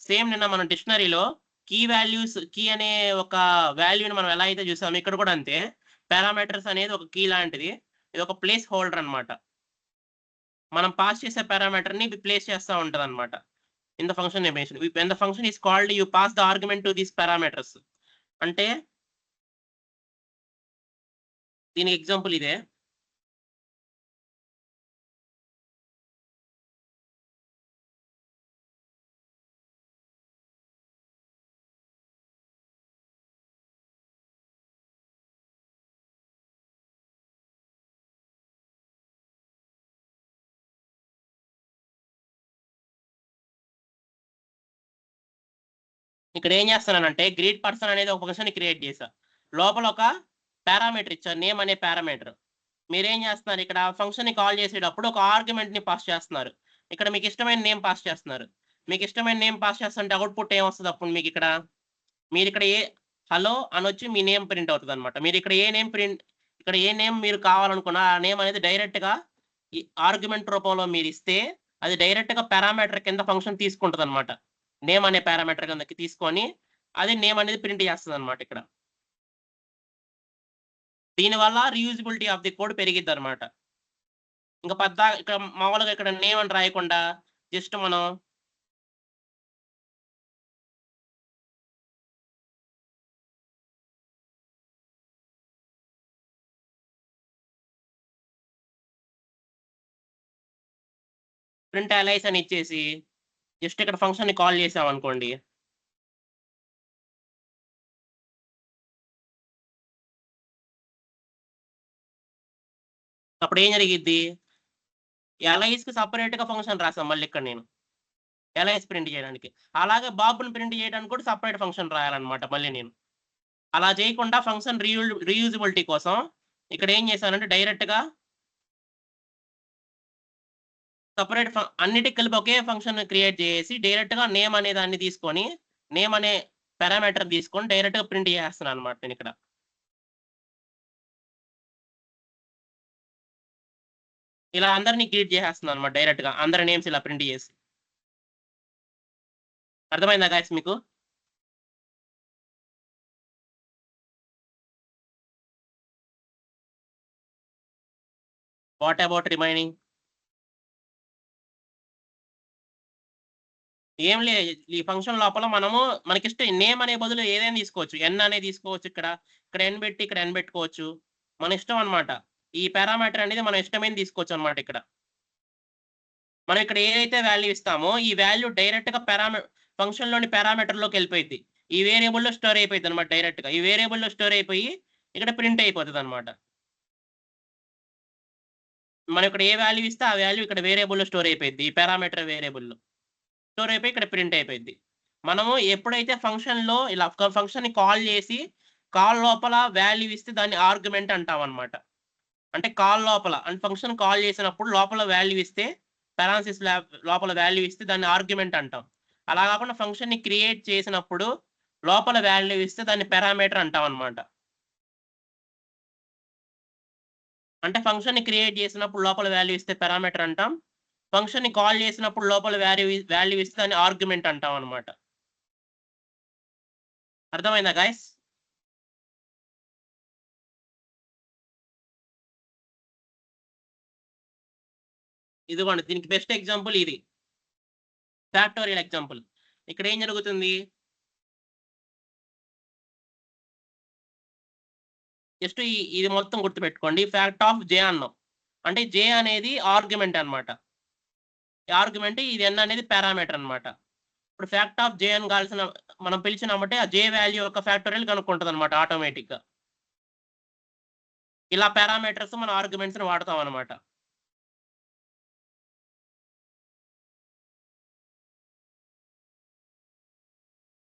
సేమ్ నిన్న మనం డిక్షనరీలో కీ అనే ఒక వాల్యూని మనం ఎలా అయితే చూసామో ఇక్కడ కూడా అంతే. పారామీటర్స్ అనేది ఒక కీ లాంటిది. ఇది ఒక ప్లేస్ హోల్డర్ అన్నమాట. మనం పాస్ చేసే పారామీటర్ ని ప్లేస్ చేస్తూ ఉంటది అనమాట in the function nomination. When the function is called you pass the argument to these parameters. అంటే దీనికి ఎగ్జాంపుల్ ఇదే. ఇక్కడ ఏం చేస్తున్నానంటే గ్రీట్ పర్సన్ అనేది ఒక ఫంక్షన్ క్రియేట్ చేశా. లోపల ఒక పారామీటర్ ఇచ్చారు, నేమ్ అనే పారామీటర్. మీరేం చేస్తున్నారు ఇక్కడ ఫంక్షన్ ని కాల్ చేసేటప్పుడు ఒక ఆర్గ్యుమెంట్ ని పాస్ చేస్తున్నారు. ఇక్కడ మీకు ఇష్టమైన నేమ్ పాస్ చేస్తున్నారు. మీకు ఇష్టమైన నేమ్ పాస్ చేస్తుంటే అవుట్పుట్ ఏమొస్తుంది అప్పుడు మీకు ఇక్కడ? మీరు ఇక్కడ హలో అని వచ్చి మీ నేమ్ ప్రింట్ అవుతుంది అనమాట. మీరు ఇక్కడ ఏ నేమ్ మీరు కావాలనుకున్నా ఆ నేమ్ అనేది డైరెక్ట్ గా ఈ ఆర్గ్యుమెంట్ రూపంలో మీరు ఇస్తే అది డైరెక్ట్ గా పారామీటర్ కింద ఫంక్షన్ తీసుకుంటుంది అనమాట. నేమ్ అనే పారామీటర్ కిందకి తీసుకొని అది నేమ్ అనేది ప్రింట్ చేస్తుంది అనమాట. ఇక్కడ దీనివల్ల రీయూజబిలిటీ ఆఫ్ ది కోడ్ పెరిగిద్ది అనమాట. ఇంకా ఇక్కడ మామూలుగా ఇక్కడ నేమ్ అని రాయకుండా జస్ట్ మనం ప్రింట్ అలైస్ అని ఇచ్చేసి జస్ట్ ఇక్కడ ఫంక్షన్ ని కాల్ చేసాం అనుకోండి, అప్పుడు ఏం జరిగిద్ది? ఎలైస్ కి సపరేట్ గా ఫంక్షన్ రాసాం మళ్ళీ ఇక్కడ నేను ఎలైస్ ప్రింట్ చేయడానికి. అలాగే బాబుని ప్రింట్ చేయడానికి కూడా సపరేట్ ఫంక్షన్ రాయాలన్నమాట మళ్ళీ నేను. అలా చేయకుండా ఫంక్షన్ రీయూజబిలిటీ కోసం ఇక్కడ ఏం చేశానంటే డైరెక్ట్ గా సపరేట్ అన్నిటికి కలిపి ఒకే ఫంక్షన్ క్రియేట్ చేసి డైరెక్ట్ గా నేమ్ అనే దాన్ని తీసుకొని నేమ్ అనే పారామీటర్ తీసుకొని డైరెక్ట్ గా ప్రింట్ చేస్తున్నాను అనమాట నేను ఇక్కడ. ఇలా అందరినీ క్రియేట్ చేసేస్తున్నాను అనమాట డైరెక్ట్ గా అందరి నేమ్స్ ఇలా ప్రింట్ చేసి. అర్థమైందా గాయస్ మీకు? What about remaining? ఏం లేదు, ఈ ఫంక్షన్ లోపల మనము మనకిష్టం నేమ్ అనే బదులు ఏదైనా తీసుకోవచ్చు. ఎన్ అనేది తీసుకోవచ్చు, ఇక్కడ ఎన్ పెట్టి ఇక్కడ ఎన్ పెట్టుకోవచ్చు, మన ఇష్టం అనమాట. ఈ పారామీటర్ అనేది మనం ఇష్టమైన తీసుకోవచ్చు అనమాట. ఇక్కడ మనం ఇక్కడ ఏదైతే వాల్యూ ఇస్తామో ఈ వాల్యూ డైరెక్ట్ గా ఫంక్షన్ లోని పారామీటర్ లోకి వెళ్ళిపోయింది. ఈ వేరియబుల్ లో స్టోర్ అయిపోయింది అనమాట. డైరెక్ట్ గా ఈ వేరియబుల్ లో స్టోర్ అయిపోయి ఇక్కడ ప్రింట్ అయిపోతుంది అనమాట. మనం ఇక్కడ ఏ వాల్యూ ఇస్తే ఆ వాల్యూ ఇక్కడ వేరియబుల్ లో స్టోర్ అయిపోయింది. ఈ పారామీటర్ వేరియబుల్ లో స్టోర్ అయిపోయి ఇక్కడ ప్రింట్ అయిపోయింది. మనము ఎప్పుడైతే ఫంక్షన్ లో ఇలా ఫంక్షన్ ని కాల్ చేసి కాల్ లోపల వాల్యూ ఇస్తే దాన్ని ఆర్గ్యుమెంట్ అంటాం అనమాట. అంటే కాల్ లోపల అంటే ఫంక్షన్ కాల్ చేసినప్పుడు లోపల వాల్యూ ఇస్తే పారాన్సిస్ లోపల వాల్యూ ఇస్తే దాన్ని ఆర్గ్యుమెంట్ అంటాం. అలా కాకుండా ఫంక్షన్ ని క్రియేట్ చేసినప్పుడు లోపల వాల్యూ ఇస్తే దాన్ని పారామీటర్ అంటాం అనమాట. అంటే ఫంక్షన్ ని క్రియేట్ చేసినప్పుడు లోపల వాల్యూ ఇస్తే పారామీటర్ అంటాం. ఫంక్షన్ ని కాల్ చేసినప్పుడు లోపల వాల్యూ ఇస్తే దాన్ని ఆర్గ్యుమెంట్ అంటాం అనమాట. అర్థమైందా గాయస్? ఇదిగోండి దీనికి బెస్ట్ ఎగ్జాంపుల్ ఇది ఫ్యాక్టోరియల్ ఎగ్జాంపుల్. ఇక్కడ ఏం జరుగుతుంది? జస్ట్ ఇది మొత్తం గుర్తుపెట్టుకోండి. ఫ్యాక్ట్ ఆఫ్ జే అన్నాం అంటే జే అనేది ఆర్గ్యుమెంట్ అనమాట. ఆర్గ్యుమెంట్ ఇది ఎన్ అనేది పారామీటర్ అనమాట. ఇప్పుడు ఫ్యాక్ట్ ఆఫ్ జే అని కావాల్సిన మనం పిలిచినామంటే ఆ జే వాల్యూ యొక్క ఫ్యాక్టోరియల్ కనుక్కుంటుంది అనమాట ఆటోమేటిక్ గా. ఇలా పారామీటర్స్ మన ఆర్గ్యుమెంట్స్ ని వాడతాం అనమాట.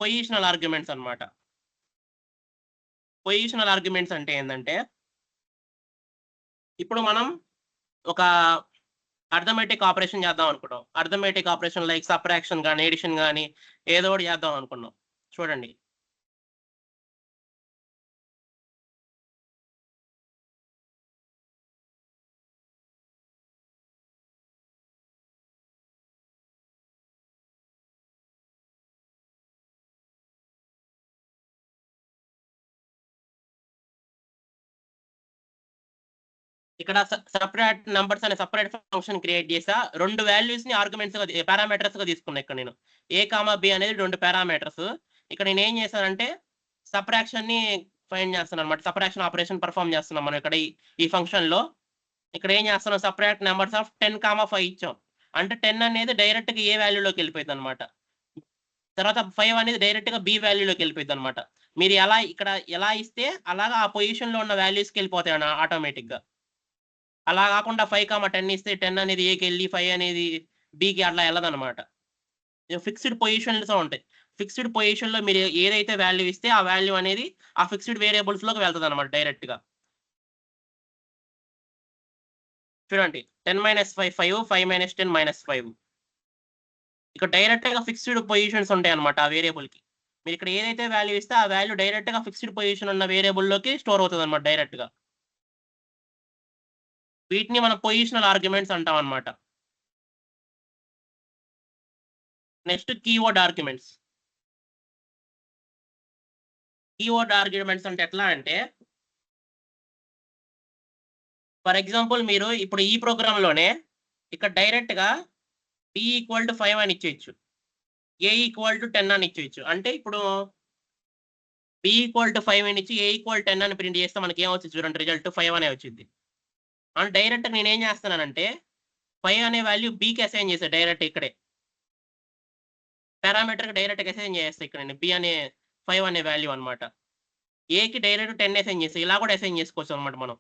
పొజిషనల్ ఆర్గ్యుమెంట్స్ అనమాట. పొజిషనల్ ఆర్గ్యుమెంట్స్ అంటే ఏంటంటే ఇప్పుడు మనం ఒక అర్థమెటిక్ ఆపరేషన్ చేద్దాం అనుకున్నాం. అర్థమెటిక్ ఆపరేషన్ లైక్ సబ్ట్రాక్షన్ కానీ ఎడిషన్ కానీ ఏదో ఒకటి చేద్దాం అనుకున్నాం. చూడండి ఇక్కడ సపరేట్ నంబర్స్ అనే సపరేట్ ఫంక్షన్ క్రియేట్ చేసా. 2 వాల్యూస్ ని ఆర్గ్యుమెంట్స్ గా పారామీటర్స్ గా తీసుకున్నా. ఇక్కడ నేను A, B అనేది 2 పారామీటర్స్. ఇక్కడ నేను ఏం చేశానంటే సబ్ట్రాక్షన్ ని ఫైండ్ చేస్తున్నాను అనమాట. సబ్ట్రాక్షన్ ఆపరేషన్ పర్ఫామ్ చేస్తున్నాం మనం ఇక్కడ ఈ ఫంక్షన్ లో. ఇక్కడ ఏం చేస్తున్నాం, సపరేట్ నెంబర్స్ ఆఫ్ 10, 5 ఇచ్చాం. అంటే 10 అనేది డైరెక్ట్ గా ఏ వాల్యూలోకి వెళ్ళిపోయింది అనమాట. తర్వాత 5 అనేది డైరెక్ట్ గా బి వాల్యూలోకి వెళ్ళిపోయింది అనమాట. మీరు ఇక్కడ ఎలా ఇస్తే అలాగా ఆ పొజిషన్ లో ఉన్న వాల్యూస్కి వెళ్ళిపోతాయి అన్న ఆటోమేటిక్ గా. అలా కాకుండా 5, 10 ఇస్తే 10 అనేది ఏకి వెళ్ళి 5 అనేది బికి అట్లా వెళ్ళదన్నమాట. ఫిక్స్డ్ పొజిషన్స్ ఉంటాయి. ఫిక్స్డ్ పొజిషన్ లో మీరు ఏదైతే వాల్యూ ఇస్తే ఆ వాల్యూ అనేది ఆ ఫిక్స్డ్ వేరియబుల్స్ లోకి వెళ్తుంది అనమాట డైరెక్ట్ గా. చూడండి 10 - 5 5, 5 - 10 -5. ఇక్కడ డైరెక్ట్ గా ఫిక్స్డ్ పొజిషన్స్ ఉంటాయి అనమాట ఆ వేరియబుల్ కి. మీరు ఇక్కడ ఏదైతే వాల్యూ ఇస్తే ఆ వాల్యూ డైరెక్ట్ గా ఫిక్స్డ్ పొజిషన్ ఉన్న వేరియబుల్ లోకి స్టోర్ అవుతుంది అనమాట డైరెక్ట్ గా. వీటిని మనం పొజిషనల్ ఆర్గ్యుమెంట్స్ అంటాం అనమాట. Next keyword arguments. Keyword arguments అంటే ఎట్లా అంటే, ఫర్ ఎగ్జాంపుల్ మీరు ఇప్పుడు ఈ ప్రోగ్రామ్ లోనే ఇక్కడ డైరెక్ట్ గా b = 5 అని ఇచ్చేయచ్చు, a = 10 అని ఇచ్చేయచ్చు. అంటే ఇప్పుడు b = 5 అని ఇచ్చి a = 10 అని ప్రింట్ చేస్తే మనకి ఏమొచ్చింది చూడండి, రిజల్ట్ 5 అనే వచ్చింది. అండ్ డైరెక్ట్ నేను ఏం చేస్తున్నానంటే 5 అనే వాల్యూ బికి అసైన్ చేస్తాను డైరెక్ట్ ఇక్కడే. పారామీటర్ కి డైరెక్ట్ అసైన్ చేస్తాను ఇక్కడ నేను b అనే 5 అనే వాల్యూ అనమాట. ఏకి డైరెక్ట్ 10 అసైన్ చేస్తాను. ఇలా కూడా అసైన్ చేసుకోవచ్చు అనమాట. మనం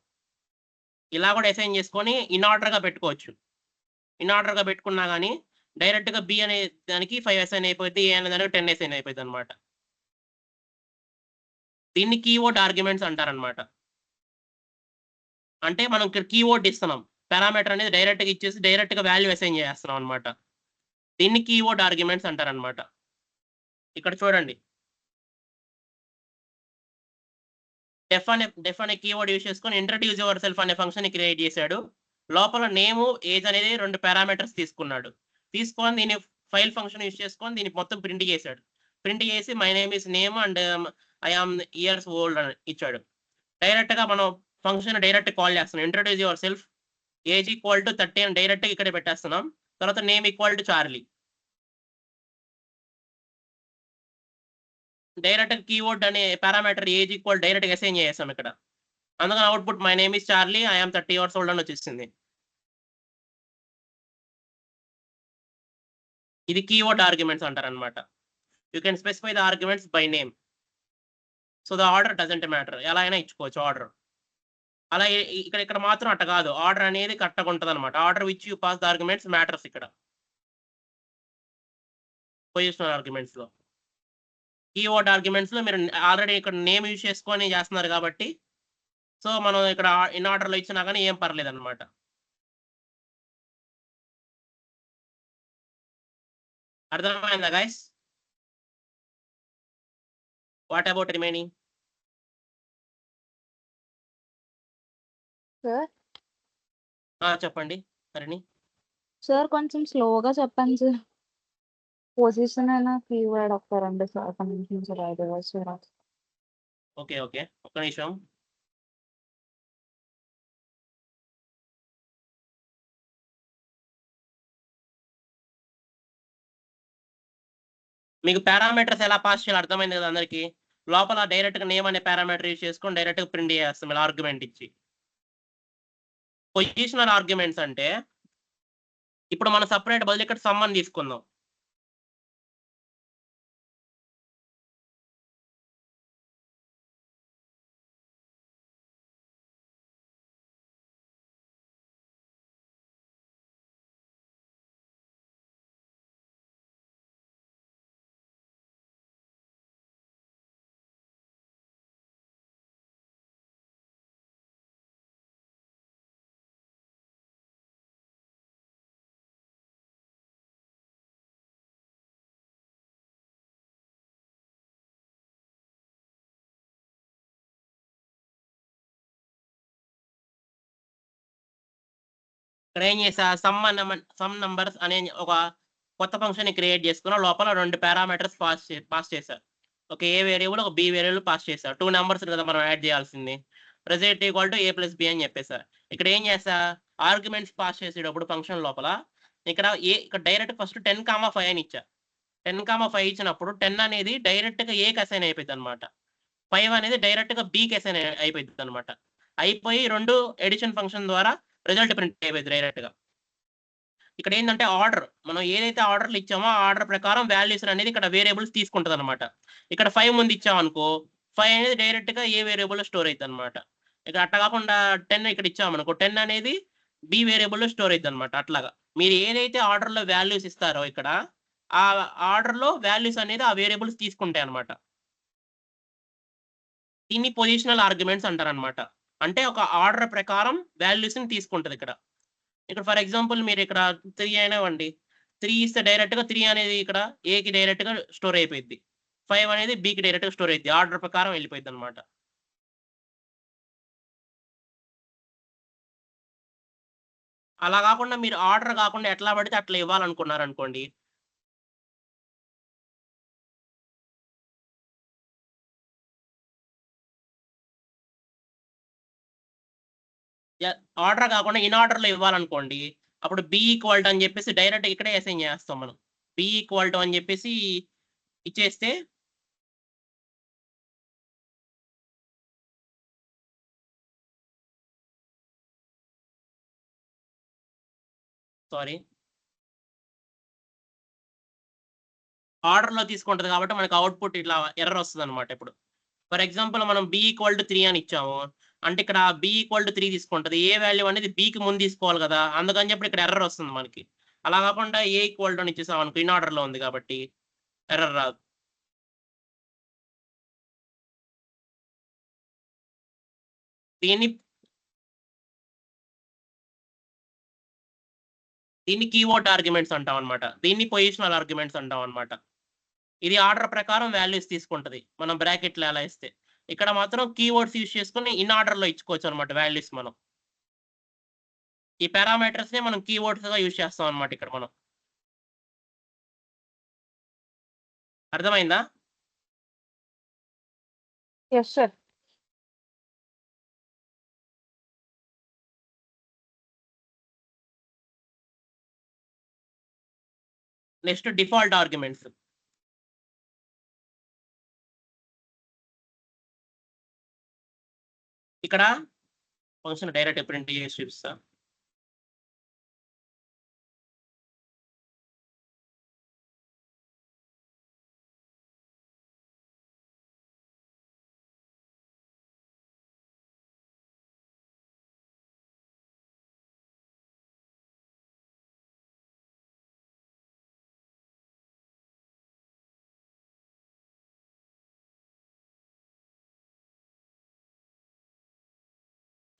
ఇలా కూడా అసైన్ చేసుకొని ఇన్ ఆర్డర్ గా పెట్టుకోవచ్చు. ఇన్ ఆర్డర్ గా పెట్టుకున్నా కానీ డైరెక్ట్ గా బి అనే దానికి 5 అసైన్ అయిపోయింది, ఏ అనే దానికి 10 అసైన్ అయిపోయింది అనమాట. దీన్ని కీవర్డ్ ఆర్గ్యుమెంట్స్ అంటారనమాట. అంటే మనం ఇక్కడ కీవర్డ్ ఇస్తున్నాం, పారామీటర్ అనేది డైరెక్ట్ గా ఇచ్చేసి డైరెక్ట్ గా వాల్యూ అసైన్ చేస్తున్నాం అనమాట. దీన్ని కీవర్డ్ ఆర్గ్యుమెంట్స్ అంటారనమాట. ఇక్కడ చూడండి, డెఫ్ అనే కీవర్డ్ యూజ్ చేసుకొని ఇంట్రడ్యూస్ యువర్ సెల్ఫ్ అనే ఫంక్షన్ ని క్రియేట్ చేశాడు. లోపల నేము, ఏజ్ అనేది 2 పారామీటర్స్ తీసుకున్నాడు. తీసుకొని దీన్ని ఫైల్ ఫంక్షన్ యూజ్ చేసుకొని దీన్ని మొత్తం ప్రింట్ చేశాడు. ప్రింట్ చేసి my name is name and I am years old అని ఇచ్చాడు. డైరెక్ట్ గా మనం ఫంక్షన్ డైరెక్ట్ కాల్ చేస్తున్నాం. ఇంట్రడ్యూస్ యువర్ సెల్ఫ్, ఏజ్ = 30 అని డైరెక్ట్ గా ఇక్కడే పెట్టేస్తున్నాం. తర్వాత నేమ్ = చార్లీ. డైరెక్ట్ కీవర్డ్ అనే పారామీటర్ ఏజ్ = డైరెక్ట్ గా అసైన్ చేసాం ఇక్కడ. అందుకని output my name is Charlie, I am 30 years old అని వచ్చేసింది. ఇది కీవర్డ్ ఆర్గ్యుమెంట్స్ అంటారనమాట. You can specify the arguments by name. So the order doesn't matter. ఎలా అయినా ఇచ్చుకోవచ్చు ఆర్డర్. అలా ఇక్కడ మాత్రం అట్ట కాదు, ఆర్డర్ అనేది కరెక్ట్గా ఉంటుంది అనమాట. Order which you pass the arguments matters ఇక్కడ పొజిషనల్ ఆర్గ్యుమెంట్స్ లో. కీవర్డ్ ఆర్గ్యుమెంట్స్ లో మీరు ఆల్రెడీ ఇక్కడ నేమ్ యూజ్ చేసుకొని చేస్తున్నారు కాబట్టి సో మనం ఇక్కడ ఇన్ ఆర్డర్ లో ఇచ్చినా కానీ ఏం పర్లేదు అనమాట. అర్థమైందా guys? What about remaining? Sir చెప్పండి హరిణి. సార్ కొంచెం స్లోగా చెప్పండి సార్. పొజిషన్ అయినా కీవర్డ్ ఒక 2 నిమిషం sir, 5 words sir. Okay okay, ఒక్క నిమిషం. మీకు పారామీటర్స్ ఎలా పాస్ చేయాలి అర్థమైంది కదా అందరికి. లోపల డైరెక్ట్ గా నేమ్ అనే పారామీటర్ యూజ్ చేసుకొని డైరెక్ట్ గా ప్రింట్ చేస్తాం ఇలా ఆర్గ్యుమెంట్ ఇచ్చి. పొజిషనల్ ఆర్గ్యుమెంట్స్ అంటే ఇప్పుడు మనం సపరేట్ బదులు ఇక్కడ సమ్ అని తీసుకుందాం. ఇక్కడ ఏం చేసా, సమ్ నంబర్స్ అనే ఒక కొత్త ఫంక్షన్ ని క్రియేట్ చేసుకున్న లోపల 2 పారామీటర్స్ పాస్ చేశారు. ఒక ఏ వేరియబుల్, ఒక బి వేరియబుల్ పాస్ చేశారు. 2 నెంబర్స్ కదా మనం యాడ్ చేయాల్సింది. ప్రెజెంట్ = a + b అని చెప్పేసారు. ఇక్కడ ఏం చేస్తా, ఆర్గ్యుమెంట్స్ పాస్ చేసేటప్పుడు ఫంక్షన్ లోపల ఇక్కడ డైరెక్ట్ ఫస్ట్ 10,5 అని ఇచ్చా. 10,5 ఇచ్చినప్పుడు 10 అనేది డైరెక్ట్ గా ఏకి అసైన్ అయిపోయింది అనమాట. 5 అనేది డైరెక్ట్ గా బికి అసైన్ అయిపోయింది అనమాట. అయిపోయి 2 ఎడిషన్ ఫంక్షన్ ద్వారా రిజల్ట్ ప్రింట్ అయిపోయింది డైరెక్ట్ గా. ఇక్కడ ఏంటంటే ఆర్డర్, మనం ఏదైతే ఆర్డర్లు ఇచ్చామో ఆ ఆర్డర్ ప్రకారం వాల్యూస్ అనేది ఇక్కడ వేరియబుల్స్ తీసుకుంటది అనమాట. ఇక్కడ 5 ముందు ఇచ్చామనుకో 5 అనేది డైరెక్ట్ గా ఏ వేరియబుల్ స్టోర్ అవుతుంది అనమాట. ఇక్కడ అట్లా కాకుండా 10 ఇక్కడ ఇచ్చామనుకో 10 అనేది బి వేరియబుల్ స్టోర్ అవుతుంది అనమాట. అట్లాగా మీరు ఏదైతే ఆర్డర్ లో వాల్యూస్ ఇస్తారో ఇక్కడ ఆ ఆర్డర్ లో వాల్యూస్ అనేది ఆ వేరియబుల్స్ తీసుకుంటాయి అనమాట. దీన్ని పొజిషనల్ ఆర్గ్యుమెంట్స్ అంటారు అనమాట. అంటే ఒక ఆర్డర్ ప్రకారం వాల్యూస్ ని తీసుకుంటది ఇక్కడ. ఇక్కడ ఫర్ ఎగ్జాంపుల్ మీరు ఇక్కడ 3 అయినావండి, 3 ఇస్తే డైరెక్ట్ గా 3 అనేది ఇక్కడ ఏకి డైరెక్ట్ గా స్టోర్ అయిపోయింది, 5 అనేది బికి డైరెక్ట్ గా స్టోర్ అయింది, ఆర్డర్ ప్రకారం వెళ్ళిపోయింది అనమాట. అలా కాకుండా మీరు ఆర్డర్ కాకుండా ఎట్లా పడితే అట్లా ఇవ్వాలనుకున్నారు అనుకోండి, ఆర్డర్ కాకుండా ఇన్ ఆర్డర్ లో ఇవ్వాలనుకోండి, అప్పుడు బి ఈక్వల్ అని చెప్పేసి డైరెక్ట్ ఇక్కడే అసైన్ చేస్తాం మనం. బి ఈక్వల్ అని చెప్పేసి ఇచ్చేస్తే సారీ ఆర్డర్ లో తీసుకుంటది కాబట్టి మనకి అవుట్పుట్ ఇట్లా ఎర్రర్ వస్తుంది అనమాట. ఇప్పుడు ఫర్ ఎగ్జాంపుల్ మనం బి ఈక్వల్ టు 3 అని ఇచ్చాము అంటే ఇక్కడ బి ఈక్వల్ టు 3 తీసుకుంటది, ఏ వాల్యూ అనేది బికి ముందు తీసుకోవాలి కదా, అందుకని చెప్పి ఇక్కడ ఎర్రర్ వస్తుంది మనకి. అలా కాకుండా ఏ ఈక్వల్ టు అని ఇచ్చేసాం అనుకో, ఇన్ ఆర్డర్ లో ఉంది కాబట్టి ఎర్రర్ రాదు. దీన్ని కీవర్డ్ ఆర్గ్యుమెంట్స్ అంటాం అనమాట. దీన్ని పొజిషనల్ ఆర్గ్యుమెంట్స్ అంటాం అనమాట. ఇది ఆర్డర్ ప్రకారం వాల్యూస్ తీసుకుంటది మనం బ్రాకెట్లు ఎలా ఇస్తే. ఇక్కడ మాత్రం కీవర్డ్స్ యూజ్ చేసుకుని ఇన్ ఆర్డర్ లో ఇచ్చుకోవచ్చు అనమాట వాల్యూస్. మనం ఈ పారామీటర్స్ ని మనం కీవర్డ్స్ గా యూజ్ చేస్తాం అనమాట ఇక్కడ మనం. అర్థమైందా? Yes sir. Next default arguments. ఇక్కడ ఫంక్షన్ డైరెక్ట్ ప్రింట్ చేసి చూపిస్తా.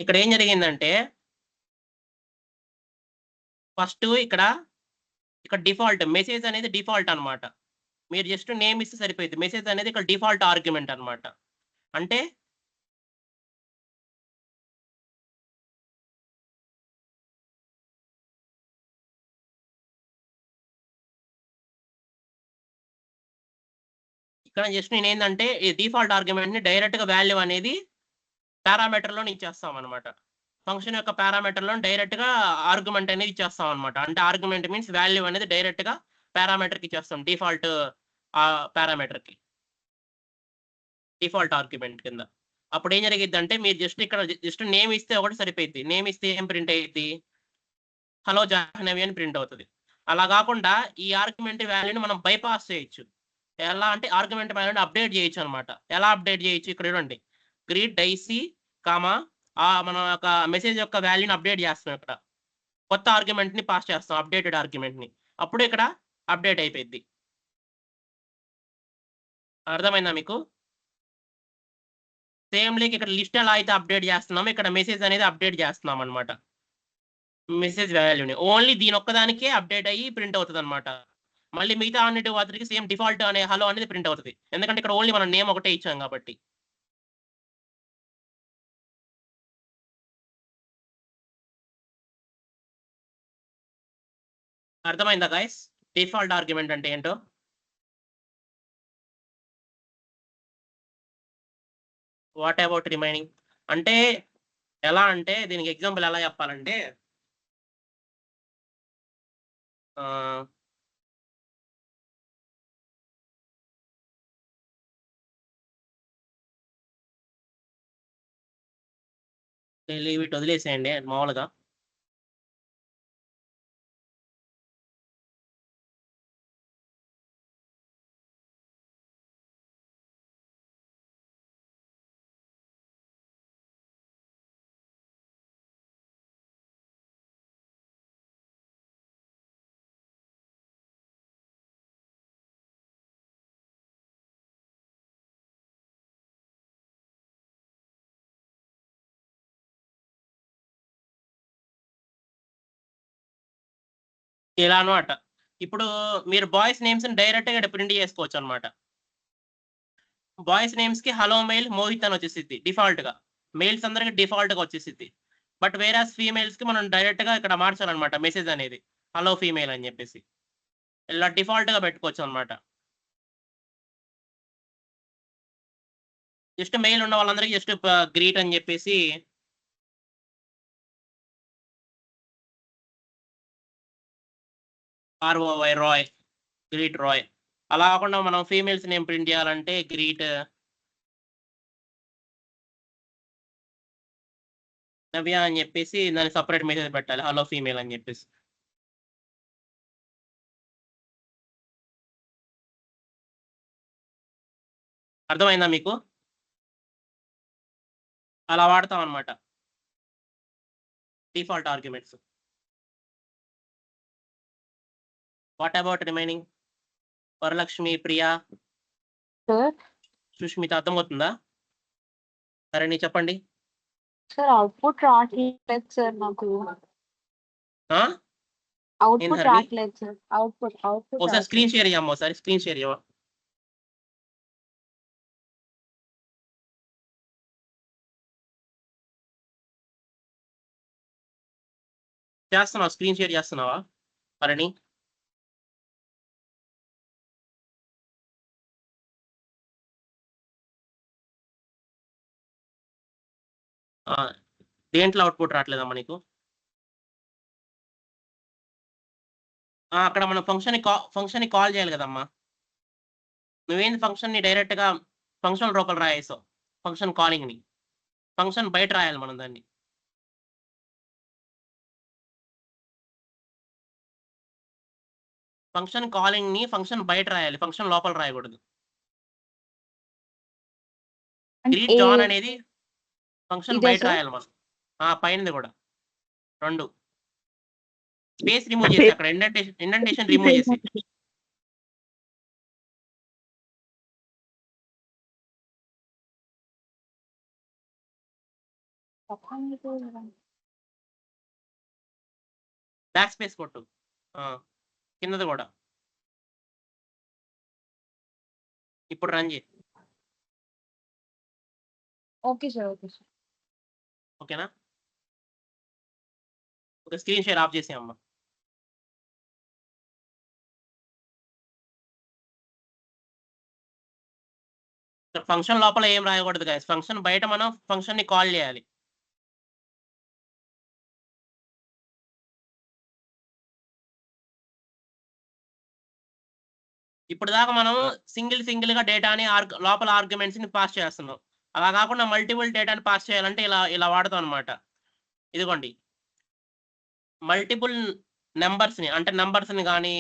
ఇక్కడ ఏం జరిగిందంటే ఫస్ట్ ఇక్కడ డిఫాల్ట్ మెసేజ్ అనేది డిఫాల్ట్ అనమాట. మీరు జస్ట్ నేమ్ ఇస్తే సరిపోయింది. మెసేజ్ అనేది ఇక్కడ డిఫాల్ట్ ఆర్గ్యుమెంట్ అనమాట. అంటే ఇక్కడ జస్ట్ నేను ఏంటంటే ఈ డిఫాల్ట్ ఆర్గ్యుమెంట్ ని డైరెక్ట్ గా వాల్యూ అనేది పారామీటర్ లో ఇచ్చేస్తాం అనమాట. ఫంక్షన్ యొక్క పారామీటర్ లో డైరెక్ట్ గా ఆర్గ్యుమెంట్ అనేది ఇచ్చేస్తాం అనమాట. అంటే ఆర్గ్యుమెంట్ మీన్స్ వాల్యూ అనేది డైరెక్ట్ గా పారామీటర్ కి ఇచ్చేస్తాం, డిఫాల్ట్ పారామీటర్ కి, డిఫాల్ట్ ఆర్గ్యుమెంట్ కింద. అప్పుడు ఏం జరిగింది అంటే మీరు ఇక్కడ జస్ట్ నేమ్ ఇస్తే ఒకటి సరిపోయింది. నేమ్ ఇస్తే ఏం ప్రింట్ అయ్యింది, హలో జాహ్నవి అని ప్రింట్ అవుతుంది. అలా కాకుండా ఈ ఆర్గ్యుమెంట్ వాల్యూని మనం బైపాస్ చేయొచ్చు. ఎలా అంటే ఆర్గ్యుమెంట్ వాల్యూని అప్డేట్ చేయొచ్చు అనమాట. ఎలా అప్డేట్ చేయొచ్చు, ఇక్కడ చూడండి గ్రీట్ డైసీ కామా మన యొక్క మెసేజ్ యొక్క వాల్యూని అప్డేట్ చేస్తాం. ఇక్కడ కొత్త ఆర్గ్యుమెంట్ ని పాస్ చేస్తాం, అప్డేటెడ్ ఆర్గ్యుమెంట్ ని. అప్పుడు ఇక్కడ అప్డేట్ అయిపోయింది. అర్థమైందా మీకు? సేమ్ లైక్ ఇక్కడ లిస్ట్ ఎలా అయితే అప్డేట్ చేస్తున్నాం, ఇక్కడ మెసేజ్ అనేది అప్డేట్ చేస్తున్నాం అనమాట. మెసేజ్ వాల్యూని ఓన్లీ దీని ఒక్కదానికే అప్డేట్ అయ్యి ప్రింట్ అవుతుంది అనమాట. మళ్ళీ మిగతా అన్నిటి వాటికి సేమ్ డిఫాల్ట్ అనే హలో అనేది ప్రింట్ అవుతుంది, ఎందుకంటే ఇక్కడ ఓన్లీ మనం నేమ్ ఒకటే ఇచ్చాం కాబట్టి. అర్థమైందా గైస్ డిఫాల్ట్ ఆర్గ్యుమెంట్ అంటే ఏంటో? వాట్ అబౌట్ రిమైనింగ్ అంటే ఎలా అంటే దీనికి ఎగ్జాంపుల్ ఎలా చెప్పాలంటే వీటి వదిలేసేయండి మామూలుగా. ఇలా అనమాట. ఇప్పుడు మీరు బాయ్స్ నేమ్స్ డైరెక్ట్ గా ప్రింట్ చేసుకోవచ్చు అనమాట. బాయ్స్ నేమ్స్ కి హలో మెయిల్ మోహిత్ అని వచ్చేసిద్ది డిఫాల్ట్ గా. మెయిల్స్ అందరికి డిఫాల్ట్ గా వచ్చేసిద్ది. బట్ వేరే ఫీమేల్స్ కి మనం డైరెక్ట్ గా ఇక్కడ మార్చాలన్నమాట మెసేజ్ అనేది హలో ఫీమేల్ అని చెప్పేసి. ఇలా డిఫాల్ట్ గా పెట్టుకోవచ్చు అనమాట. జస్ట్ మెయిల్ ఉన్న వాళ్ళందరికీ జస్ట్ గ్రీట్ అని చెప్పేసి ROY రాయ్, గ్రీట్ రాయ్. అలా కాకుండా మనం ఫీమేల్స్ నేమ్ ప్రింట్ చేయాలంటే గ్రీట్ నవ్య అని చెప్పేసి దానికి సపరేట్ మెసేజ్ పెట్టాలి హలో ఫీమేల్ అని చెప్పేసి. అర్థమైందా మీకు? అలా వాడతాం అనమాట default arguments. What about remaining? Varalakshmi, Priya, sir Sushmita అర్థమవుతుందా? సరే నీ చెప్పండి. సార్ అవుట్పుట్ రావట్లేదు సార్ నాకు. అవుట్పుట్ ఏంటండి? రావట్లేదు సార్. అవుట్పుట్ ఒకసారి స్క్రీన్ షేర్ చేయమ్మా, ఒకసారి స్క్రీన్ షేర్ చేయవా? చేస్తున్నావా? స్క్రీన్ షేర్ చేస్తున్నావా మరణి? దేంట్లో అవుట్పుట్ రావట్లేదమ్మా నీకు? అక్కడ మనం ఫంక్షన్ ని కాల్ చేయాలి కదమ్మా. నువ్వేంది ఫంక్షన్ ని డైరెక్ట్ గా ఫంక్షన్ లోపల రాయేసావు. ఫంక్షన్ కాలింగ్ ని ఫంక్షన్ బయట రాయాలి మనం దాన్ని. ఫంక్షన్ కాలింగ్ ని ఫంక్షన్ బయట రాయాలి, ఫంక్షన్ లోపల రాయకూడదు. గ్రీట్ జాన్ అనేది ఫంక్షన్ బయట రాయాలి మనం. పైనది కూడా 2 స్పేస్ రిమూవ్ చేసి అక్కడ ఇండెంటేషన్ రిమూవ్ చేసి. బ్యాక్ స్పేస్ కొట్టు కిందది కూడా. ఇప్పుడు రన్ చేయి. Okay sir. ఓకేనా? ఒక స్క్రీన్ షేర్ ఆఫ్ చేసి అమ్మా. ఫంక్షన్ లోపల ఏం రాయకూడదు గాయస్. ఫంక్షన్ బయట మనం ఫంక్షన్ ని కాల్ చేయాలి. ఇప్పుడు దాకా మనం సింగిల్ గా డేటాని లోపల ఆర్గ్యుమెంట్స్ ని పాస్ చేస్తున్నాం. అలా కాకుండా మల్టిపుల్ డేటాని పాస్ చేయాలంటే ఇలా వాడతాం అనమాట. ఇదిగోండి మల్టిపుల్ నెంబర్స్ ని, అంటే నెంబర్స్ ని కానీ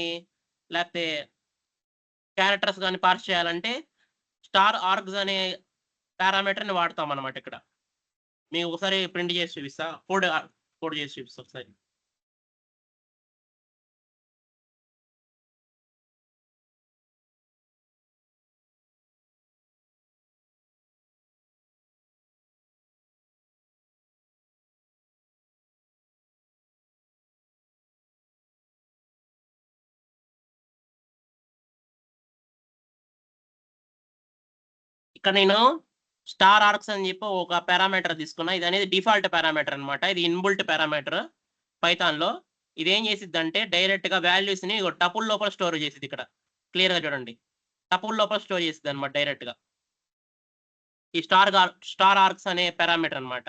లేకపోతే క్యారెక్టర్స్ కానీ పాస్ చేయాలంటే స్టార్ ఆర్గ్స్ అనే పారామీటర్ ని వాడతాం అనమాట. ఇక్కడ మీకు ఒకసారి ప్రింట్ చేసి చూపిస్తా, కోడ్ చేసి చూపిస్తా ఒకసారి. ఇక్కడ నేను స్టార్ ఆర్క్స్ అని చెప్పి ఒక పారామీటర్ తీసుకున్నా. ఇది అనేది డిఫాల్ట్ పారామీటర్ అనమాట. ఇది ఇన్బుల్ట్ పారామీటర్ పైథాన్ లో. ఇది ఏం చేసిద్ది అంటే డైరెక్ట్ గా వాల్యూస్ ని టపుల్ లోపల స్టోర్ చేసిద్ది. ఇక్కడ క్లియర్ గా చూడండి, టపుల్ లోపల స్టోర్ చేసిద్ది అనమాట డైరెక్ట్ గా. ఈ స్టార్ ఆర్క్స్ అనే పారామీటర్ అనమాట.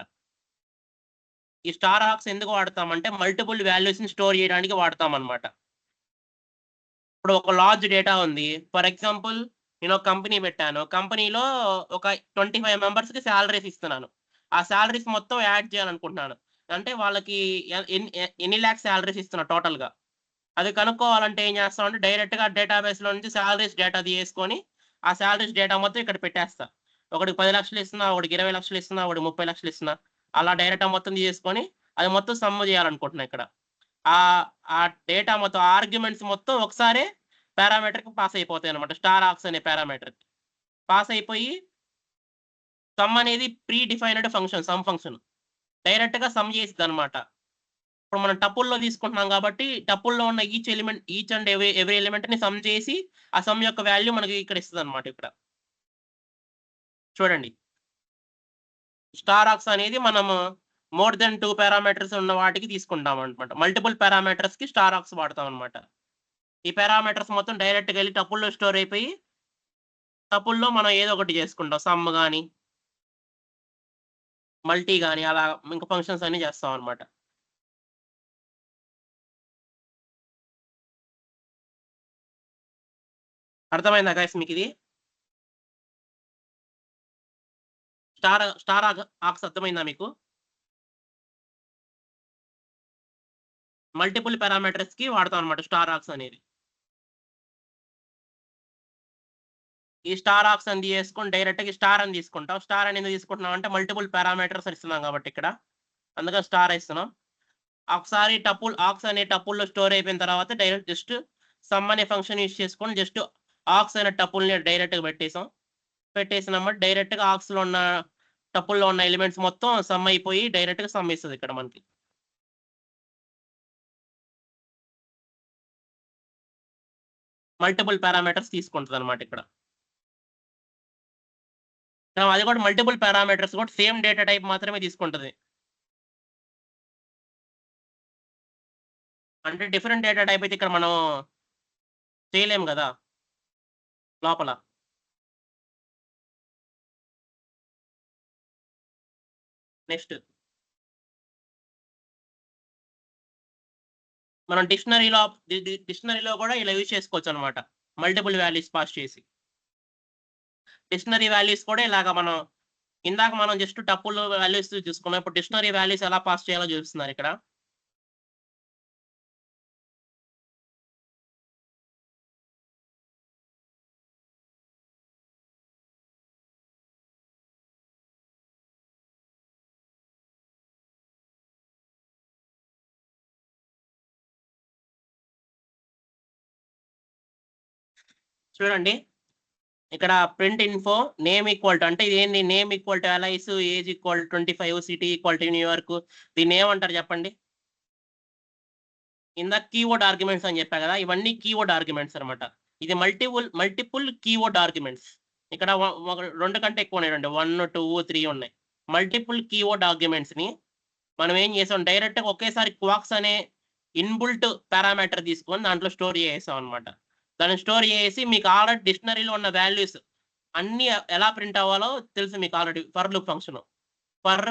ఈ స్టార్ ఆక్స్ ఎందుకు వాడతామంటే మల్టిపుల్ వాల్యూస్ ని స్టోర్ చేయడానికి వాడతాం అనమాట. ఇప్పుడు ఒక లార్జ్ డేటా ఉంది. ఫర్ ఎగ్జాంపుల్ నేను ఒక కంపెనీ పెట్టాను. కంపెనీలో ఒక 25 మెంబర్స్ కి సాలరీస్ ఇస్తున్నాను. ఆ సాలరీస్ మొత్తం యాడ్ చేయాలనుకుంటున్నాను. అంటే వాళ్ళకి ఎన్ని లాక్స్ సాలరీస్ ఇస్తున్నా టోటల్ గా. అది కనుక్కోవాలంటే ఏం చేస్తామంటే డైరెక్ట్ గా డేటాబేస్ లో నుంచి సాలరీస్ డేటా తీసుకొని ఆ సాలరీస్ డేటా మొత్తం ఇక్కడ పెట్టేస్తా. ఒకడికి 10 లక్షలు ఇస్తున్నా, ఒకడికి 20 లక్షలు ఇస్తున్నా, ఒకడికి 30 లక్షలు ఇస్తున్నా. అలా డైరెక్ట్ మొత్తం తీసుకొని అది మొత్తం సమ్ చేయాలనుకుంటున్నా ఇక్కడ. ఆ ఆ డేటా మొత్తం ఆర్గ్యుమెంట్స్ మొత్తం ఒకసారి పారామీటర్ కి పాస్ అయిపోతాయి అనమాట. స్టార్ ఆక్స్ అనే పారామీటర్ పాస్ అయిపోయి సమ్ అనేది pre defined function, sum function direct గా సమ్ చేసిద్ది అనమాట. ఇప్పుడు మనం టపుల్లో తీసుకుంటున్నాం కాబట్టి టపుల్లో ఉన్న ఈచ్ అండ్ ఎవ్రీ ఎలిమెంట్ ని సమ్ చేసి ఆ సమ్ యొక్క వాల్యూ మనకి ఇక్కడ ఇస్తుంది అనమాట. ఇక్కడ చూడండి, స్టార్ ఆక్స్ అనేది మనము మోర్ దెన్ 2 పారామీటర్స్ ఉన్న వాటికి తీసుకుంటాం అనమాట. మల్టిపుల్ పారామీటర్స్ కి స్టార్ ఆక్స్ వాడతాం అనమాట. ఈ పారామీటర్స్ మొత్తం డైరెక్ట్ గా వెళ్ళి టపుల్లో స్టోర్ అయిపోయి టపుల్లో మనం ఏదో ఒకటి చేసుకుంటాం. సమ్ కానీ మల్టీ కానీ అలా ఇంకా ఫంక్షన్స్ అన్ని చేస్తాం అనమాట. అర్థమైందా గైస్ మీకు ఇది? స్టార్ ఆక్స్ అర్థమైందా మీకు? మల్టిపుల్ పారామీటర్స్ కి వాడతాం అనమాట స్టార్ ఆక్స్ అనేది. ఈ స్టార్ ఆక్స్ అని తీసుకొని డైరెక్ట్ గా స్టార్ అని తీసుకుంటాం. స్టార్ అని ఎందుకు తీసుకుంటున్నాం అంటే మల్టిపుల్ పారామీటర్స్ ఇస్తున్నాం కాబట్టి ఇక్కడ, అందుకని స్టార్ ఇస్తున్నాం. ఒకసారి ఆక్స్ అనే టపుల్లో స్టోర్ అయిపోయిన తర్వాత డైరెక్ట్ జస్ట్ సమ్ అనే ఫంక్షన్ యూజ్ చేసుకొని జస్ట్ ఆక్స్ అనే టపుల్ని డైరెక్ట్ గా పెట్టేసినామంటే డైరెక్ట్ గా ఆక్స్ లో ఉన్న టపుల్లో ఉన్న ఎలిమెంట్స్ మొత్తం సమ్ అయిపోయి డైరెక్ట్ గా సమ్ ఇస్తుంది ఇక్కడ మనకి. మల్టిపుల్ పారామీటర్స్ తీసుకుంటుంది అనమాట ఇక్కడ. అది కూడా మల్టిపుల్ పారామీటర్స్ కూడా సేమ్ డేటా టైప్ మాత్రమే తీసుకుంటుంది. అంటే డిఫరెంట్ డేటా టైప్ అయితే ఇక్కడ మనం చేయలేము కదా లోపల. నెక్స్ట్ మనం డిక్షనరీలో కూడా ఇలా యూజ్ చేసుకోవచ్చు అనమాట. మల్టిపుల్ వాల్యూస్ పాస్ చేసి డిక్షనరీ వాల్యూస్ కూడా ఇలాగా మనం ఇందాక మనం జస్ట్ టపుల్ వాల్యూస్ చూసుకున్నాం. ఇప్పుడు డిక్షనరీ వాల్యూస్ ఎలా పాస్ చేయాలో చూపిస్తున్నారు ఇక్కడ. చూడండి, ఇక్కడ print info name equal to, అంటే ఇదేంటి? Name equal to Alice, age equal 25, city equal to New York. దీన్ని ఏమంటారు చెప్పండి? ఇందాక కీవర్డ్ ఆర్గ్యుమెంట్స్ అని చెప్పా కదా, ఇవన్నీ కీవర్డ్ ఆర్గ్యుమెంట్స్ అనమాట. ఇది మల్టిపుల్ కీవర్డ్ ఆర్గ్యుమెంట్స్. ఇక్కడ 2 కంటే ఎక్కువ ఉన్నాయండి, 1, 2, 3 ఉన్నాయి. మల్టిపుల్ కీవర్డ్ ఆర్గ్యుమెంట్స్ ని మనం ఏం చేసాం, డైరెక్ట్ గా ఒకేసారి క్వాక్స్ అనే ఇన్బుల్ట్ పారామీటర్ తీసుకొని దాంట్లో స్టోర్ చేసాం అనమాట. దాన్ని స్టోర్ చేసి మీకు ఆల్రెడీ డిక్షనరీలో ఉన్న వాల్యూస్ అన్ని ఎలా ప్రింట్ అవ్వాలో తెలుసు మీకు already. For loop function for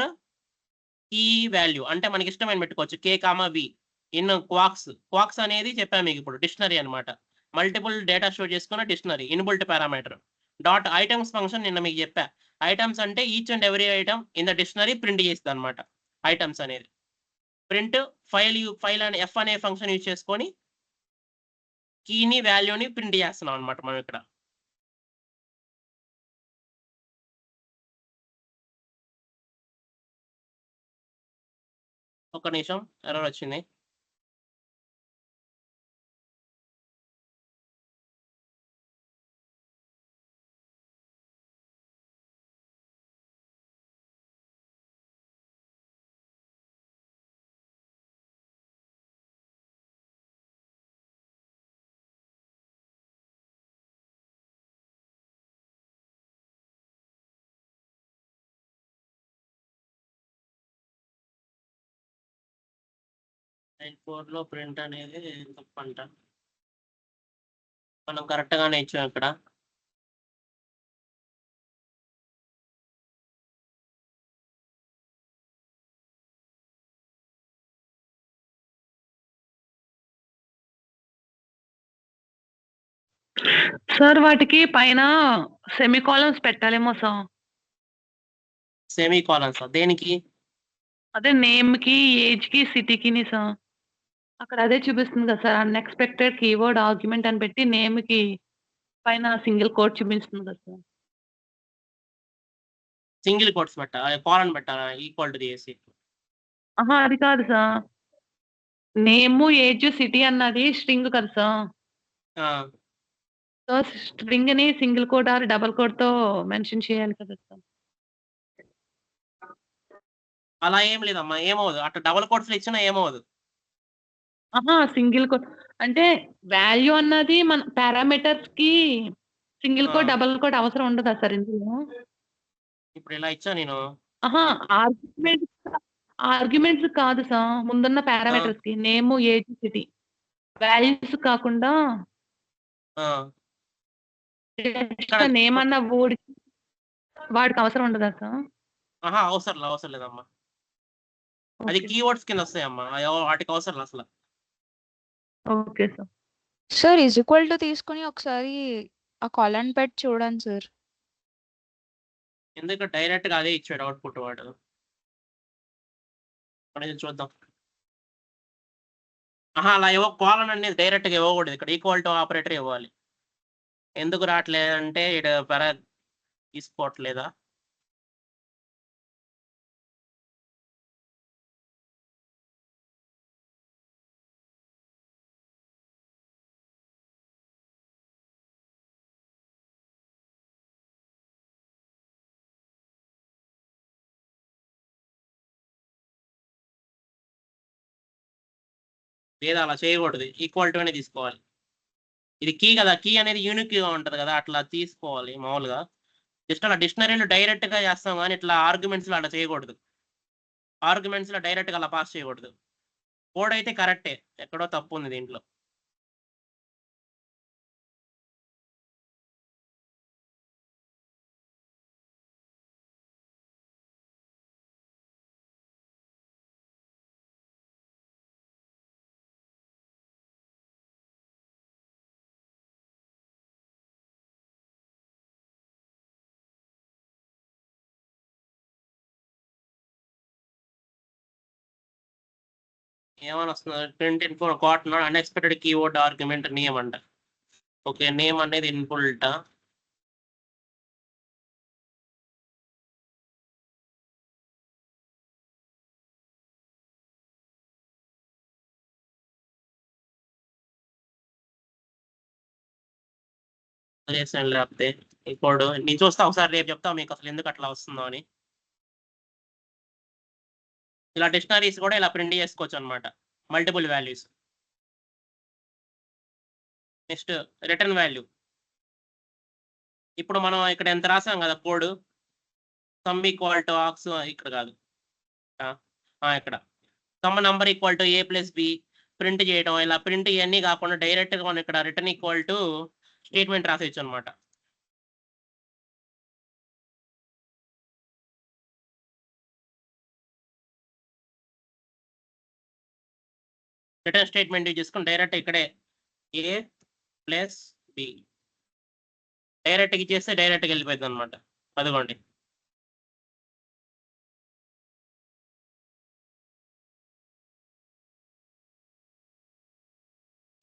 key value అంటే మనకి ఇష్టమైన పెట్టుకోవచ్చు, K comma V in kwargs అనేది చెప్పాను మీకు ఇప్పుడు. డిక్షనరీ అనమాట, మల్టిపుల్ డేటా స్టోర్ చేసుకున్న dictionary inbuilt parameter. Dot items function నిన్న మీకు చెప్పా. ఐటమ్స్ అంటే each and every item in the dictionary print చేస్తుంది అనమాట. ఐటమ్స్ అనేది ప్రింట్ ఫైల్ అని ఎఫ్ అనే ఫంక్షన్ యూజ్ చేసుకొని కీని వాల్యూని ప్రింట్ చేస్తున్నాం అనమాట మనం ఇక్కడ. ఒక నిమిషం, ఎర్రర్ వచ్చింది. లైన్ 4 లో ప్రింట్ అనేది తప్పంట. మనం కరెక్ట్ గానే ఇచ్చాం ఇక్కడ. సార్ వాటికి పైన సెమికోలన్స్ పెట్టాలేమో సార్. సెమీ కాలన్స్ దేనికి? అదే నేమ్‌కి, ఏజ్‌కి, సిటీకిని సార్. అక్కడ అదే చూపిస్తుంది కదా సార్. అన్‌ఎక్స్‌పెక్టెడ్ కీవర్డ్ ఆర్గ్యుమెంట్ అని పెట్టి నేమ్‌కి పైన సింగిల్ కోట్ చూపిస్తుంది కదా సార్. సింగిల్ కోట్స్ కాలన్ పెట్టాలా ఈక్వల్ టు చేసి? అహా! అది కాదు సార్. నేము, ఏజ్, సిటీ అన్నది స్ట్రింగ్ కదా సార్. ఆ! సో, స్ట్రింగ్‌ని సింగిల్ కోట్ ఆర్ డబుల్ కోట్‌తో మెన్షన్ చేయాలి కదా సార్. అలా ఏం లేదమ్మా. ఏమవ్వదు. అట్లా డబుల్ కోట్స్‌లో ఇచ్చినా ఏమవ్వదు. అహా! సింగిల్ కోట్ అంటే వాల్యూ అన్నది మన పారామీటర్స్‌కి సింగిల్ ఆ! కోట్, డబుల్ కోట్ అవసరం ఉండదా సార్ ఇందులో? ఇప్పుడు ఇలా ఇచ్చా నేను. అహా! ఆర్గ్యుమెంట్స్ ఆర్గ్యుమెంట్స్ కాదు సార్. ముందున్న ఆ! పారామీటర్స్‌కి నేము, ఏజ్, సిటీ. వాల్యూస్ కాకుండా ఆ! ఇక్కడ జస్ట్ నేమ్ అన్న వర్డ్‌కి వాడికి అవసరం ఉండదా సార్? అహా! అవసరం లేదమ్మా. అది ఓకే. కీవర్డ్స్ కింద వస్తాయమ్మా. వాటికి అవసరం లే అసల. Okay sir. Sir is equal to తీసుకొని ఒకసారి ఆ కాలన్ పెట్టి చూడండి సార్. ఎందుకు డైరెక్ట్‌గా అదే ఇచ్చాడు అవుట్‌పుట్ వాడు. అనేది చూద్దాం. అహా! అలా కాలన్ అనేది డైరెక్ట్‌గా ఇవ్వకూడదు. ఇక్కడ ఈక్వల్ టు ఆపరేటర్ ఇవ్వాలి. ఎందుకు రావట్లేదంటే ఈడ తీసుకోవట్లేదా? లేదా అలా చేయకూడదు. ఈక్వల్ టు అనే తీసుకోవాలి. ఇది కీ కదా! కీ అనేది యూనిక్‌గా ఉంటది కదా! అట్లా తీసుకోవాలి మామూలుగా. జస్ట్ అలా డిక్షనరీలో డైరెక్ట్‌గా చేస్తాం గానీ, ఇట్లా ఆర్గ్యుమెంట్స్‌లో అలా చేయకూడదు. ఆర్గ్యుమెంట్స్‌లో డైరెక్ట్‌గా అలా పాస్ చేయకూడదు. కోడ్ అయితే కరెక్టే. ఎక్కడో తప్పుంది దీంట్లో. ఏమని వస్తుంది? Print info got not unexpected keyword argument name అంట. ఓకే. నేమ్ అనేది ఇన్‌బుల్టా? వదిలేసేయండి లేకపోతే. ఈ కోడ్ నేను చూస్తా ఒకసారి రేపు చెప్తా మీకు అసలు ఎందుకు అట్లా వస్తుందో అని. ఇలా డిక్షనరీస్ కూడా ఇలా ప్రింట్ చేసుకోవచ్చనమాట. Multiple values. Next return value. ఇప్పుడు మనం ఇక్కడ ఎంత రాసాం కదా code. Sum equal to args ఇక్కడ కాదు. ఆ! ఇక్కడ. Sum number equal to a plus b print చేయడం. ఇలా ప్రింట్ ఇయన్నీ కాకుండా డైరెక్ట్‌గా మనం ఇక్కడ రిటర్న్ ఈక్వల్ టు స్టేట్మెంట్ రాసేయొచ్చనమాట. రిటర్న్ స్టేట్మెంట్ యూజ్ చేసుకొని డైరెక్ట్ ఇక్కడే ఏ ప్లస్ బి డైరెక్ట్‌గా ఇచ్చేస్తే డైరెక్ట్‌గా వెళ్ళిపోయిద్దనమాట. అదిగోండి.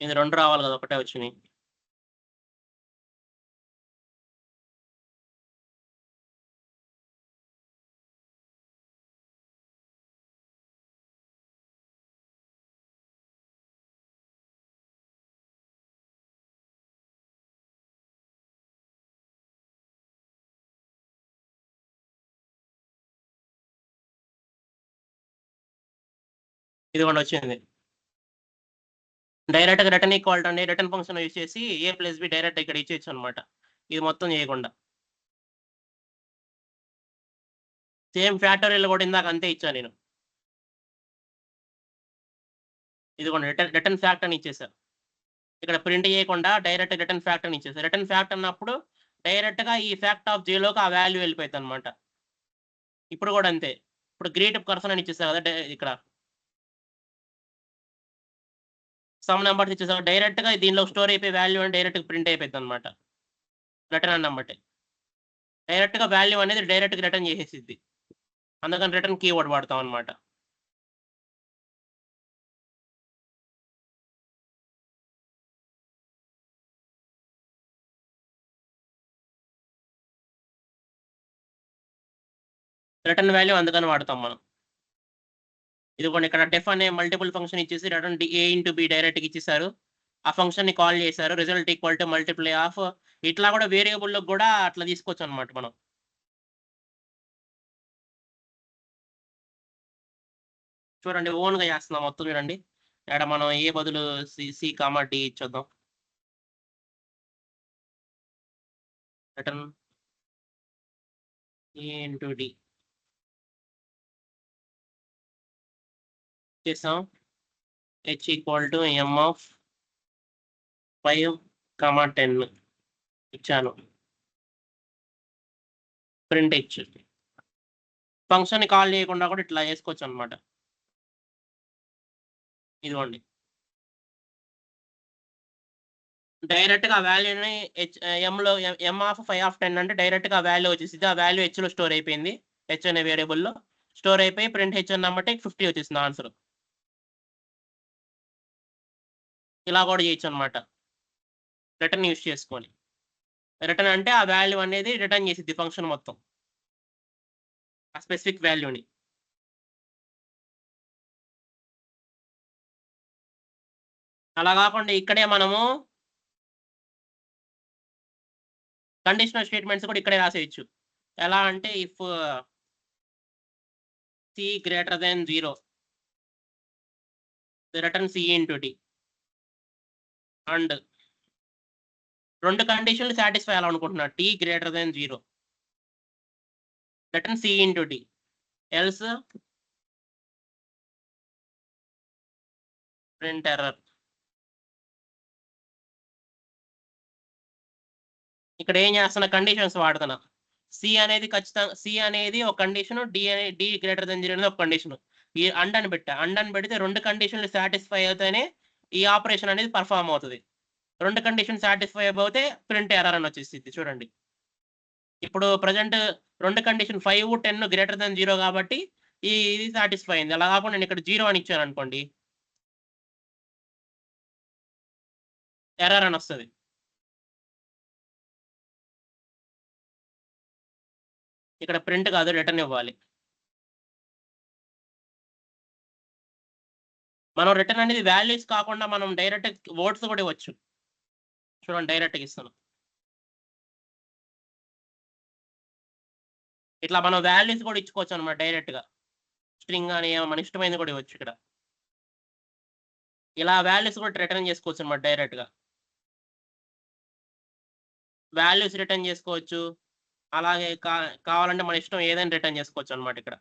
ఇది 2 రావాలి కదా! ఒకటే వచ్చినియి. ఇదిగోండి వచ్చింది. డైరెక్ట్‌గా రిటర్న్ ఈక్వల్ టు అని రిటర్న్ ఫంక్షన్ యూజ్ చేసి ఏ ప్లస్ బి డైరెక్ట్ ఇక్కడ ఇచ్చేయొచ్చనమాట. ఇది మొత్తం చేయకుండా. సేమ్ ఫ్యాక్టోరియల్ కూడా ఇందాక అంతే ఇచ్చా నేను. ఇదిగోండి రిటర్న్ ఫ్యాక్ట్ అని ఇచ్చేసా. ఇక్కడ ప్రింట్ చేయకుండా డైరెక్ట్ రిటర్న్ ఫ్యాక్ట్ అని ఇచ్చేసా. రిటర్న్ ఫ్యాక్ట్ అన్నప్పుడు డైరెక్ట్‌గా ఈ ఫ్యాక్ట్ ఆఫ్ జేలోకి ఆ వాల్యూ వెళ్ళిపోయిద్దనమాట. ఇప్పుడు కూడా అంతే. ఇప్పుడు గ్రీట్ పర్సన్ అని ఇచ్చేసా కదా! ఇక్కడ. సమ్ నెంబర్స్ ఇచ్చేసాం డైరెక్ట్ గా దీనిలో స్టోర్ అయిపోయి వాల్యూ అని డైరెక్ట్ ప్రింట్ అయిపోయింది అనమాట. రిటర్న్ అన్నమాట డైరెక్ట్ గా వాల్యూ అనేది డైరెక్ట్ గా రిటర్న్ చేసేసిద్ది. అందుకని రిటర్న్ కీవర్డ్ వాడతాం అనమాట. రిటర్న్ వాల్యూ అందుకని వాడతాం మనం. ఇదిగోండి ఇక్కడ డెఫ్ అనే మల్టిపుల్ ఫంక్షన్ ఇచ్చేసి రిటర్న్ ఏ ఇంటూ బి డైరెక్ట్ ఇచ్చేసారు. ఆ ఫంక్షన్ ని కాల్ చేశారు. Result equal to multiply of ఇట్లా కూడా వేరియబుల్ కూడా అట్లా తీసుకోవచ్చు అనమాట మనం. చూడండి ఓన్ గా చేస్తున్నాం మొత్తం చూడండి. ఇక్కడ మనం ఏ బదులు సి కామా డి ఇచ్చేద్దాం. రిటర్న్ ఏ ఇంటూ డి చేసాం. H equal to M of 5, 10 ఇచ్చాను. ప్రింట్ హెచ్ ఫంక్షన్ ని కాల్ చేయకుండా కూడా ఇట్లా చేసుకోవచ్చు అనమాట. ఇదిగోండి డైరెక్ట్ గా వాల్యూని ఎంలో ఎం ఆఫ్ 5 అంటే డైరెక్ట్ గా వాల్యూ వచ్చేసింది. ఆ వాల్యూ హెచ్ లో స్టోర్ అయిపోయింది. హెచ్ అనే వేరియబుల్ లో స్టోర్ అయిపోయి ప్రింట్ హెచ్ అన్నమాట 50 వచ్చేసింది ఆన్సర్. ఇలా కూడా చేయొచ్చు అనమాట రిటర్న్ యూస్ చేసుకొని. రిటర్న్ అంటే ఆ వాల్యూ అనేది రిటర్న్ చేసిద్ది ఫంక్షన్ మొత్తం ఆ స్పెసిఫిక్ వాల్యూని. అలా కాకుండా ఇక్కడే మనము కండిషనల్ స్టేట్మెంట్స్ కూడా ఇక్కడే రాసేయచ్చు. ఎలా అంటే if c greater then 0 return c into d and 2 కండిషన్లు సాటిస్ఫై అవ్వాలనుకుంటున్నా. T greater then 0 return c into d else print error. ఇక్కడ ఏం చేస్తున్నా కండిషన్స్ వాడుతున్నా. సి అనేది ఖచ్చితంగా సి అనేది ఒక కండిషన్, డి గ్రేటర్ దెన్ 0 అనేది ఒక కండిషన్. ఈ అండ్ అని పెడితే 2 కండిషన్లు సాటిస్ఫై అవుతానే ఈ ఆపరేషన్ అనేది పర్ఫామ్ అవుతుంది. 2 కండిషన్ సాటిస్ఫై అయిపోతే ప్రింట్ ఎర్రర్ అని వచ్చేసింది. చూడండి ఇప్పుడు ప్రజెంట్ 2 కండిషన్ 5, 10 గ్రేటర్ దెన్ 0 కాబట్టి ఇది సాటిస్ఫై అయింది. అలా కాకుండా నేను ఇక్కడ 0 అని ఇచ్చాను అనుకోండి ఎర్రర్ అని వస్తుంది. ఇక్కడ ప్రింట్ కాదు రిటర్న్ ఇవ్వాలి. మనం రిటర్న్ అనేది వాల్యూస్ కాకుండా మనం డైరెక్ట్ వర్డ్స్ కూడా ఇవ్వచ్చు. చూడండి డైరెక్ట్గా ఇస్తాను. ఇట్లా మనం వాల్యూస్ కూడా ఇచ్చుకోవచ్చు అనమాట డైరెక్ట్ గా. స్ట్రింగ్ అని మన ఇష్టమైనది కూడా ఇవ్వచ్చు. ఇక్కడ ఇలా వాల్యూస్ కూడా రిటర్న్ చేసుకోవచ్చు అనమాట డైరెక్ట్ గా. వాల్యూస్ రిటర్న్ చేసుకోవచ్చు. అలాగే కావాలంటే మన ఇష్టం ఏదైనా రిటర్న్ చేసుకోవచ్చు అనమాట. ఇక్కడ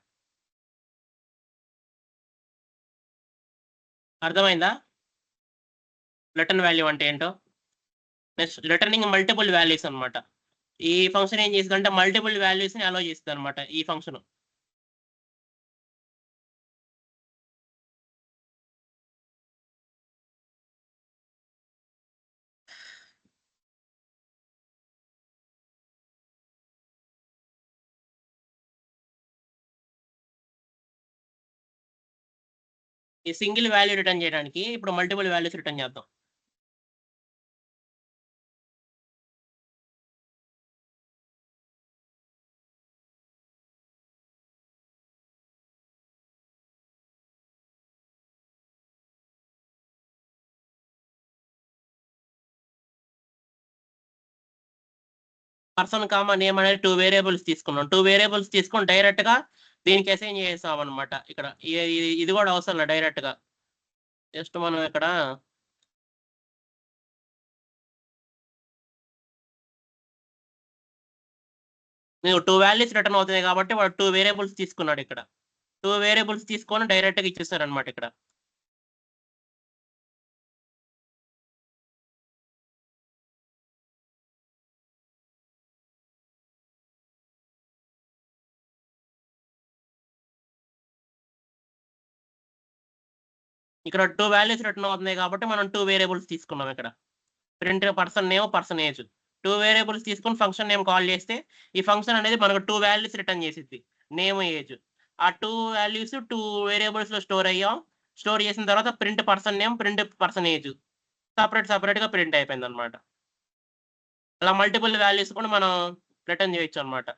అర్థమైందా రిటర్న్ వాల్యూ అంటే ఏంటో? నెక్స్ట్ రిటర్నింగ్ మల్టిపుల్ వాల్యూస్ అనమాట. ఈ ఫంక్షన్ ఏం చేస్తుందంటే మల్టిపుల్ వాల్యూస్ ని అలో చేస్తుంది అనమాట ఈ ఫంక్షన్. ఈ సింగిల్ వాల్యూ రిటర్న్ చేయడానికి ఇప్పుడు మల్టిపుల్ వాల్యూస్ రిటర్న్ చేద్దాం. పర్సన్ కామా నేమ్ అనేది 2 వేరియబుల్స్ తీసుకున్నాం. 2 వేరియబుల్స్ తీసుకొని డైరెక్ట్ గా దీనికి అసైన్ చేసాం అనమాట. ఇక్కడ ఇది కూడా అవసరం లేదు. డైరెక్ట్ గా జస్ట్ మనం ఇక్కడ మీకు 2 వాల్యూస్ రిటర్న్ అవుతుంది కాబట్టి వాడు 2 వేరియబుల్స్ తీసుకున్నాడు. ఇక్కడ 2 వేరియబుల్స్ తీసుకొని డైరెక్ట్ గా ఇచ్చేస్తారు అనమాట. ఇక్కడ ఇక్కడ 2 వాల్యూస్ రిటర్న్ అవుతున్నాయి కాబట్టి మనం 2 వేరియబుల్స్ తీసుకున్నాం ఇక్కడ. Print person name, person age. 2 variables తీసుకొని ఫంక్షన్ నేమ్ కాల్ చేస్తే ఈ ఫంక్షన్ అనేది మనకు 2 వాల్యూస్ రిటర్న్ చేసిద్ది, నేమ్, ఏజ్. ఆ 2 వాల్యూస్ 2 వేరియబుల్స్ లో స్టోర్ చేసిన తర్వాత print person name, print person age separate గా ప్రింట్ అయిపోయింది అనమాట. అలా మల్టిపుల్ వాల్యూస్ కూడా మనం రిటర్న్ చేయొచ్చు అనమాట,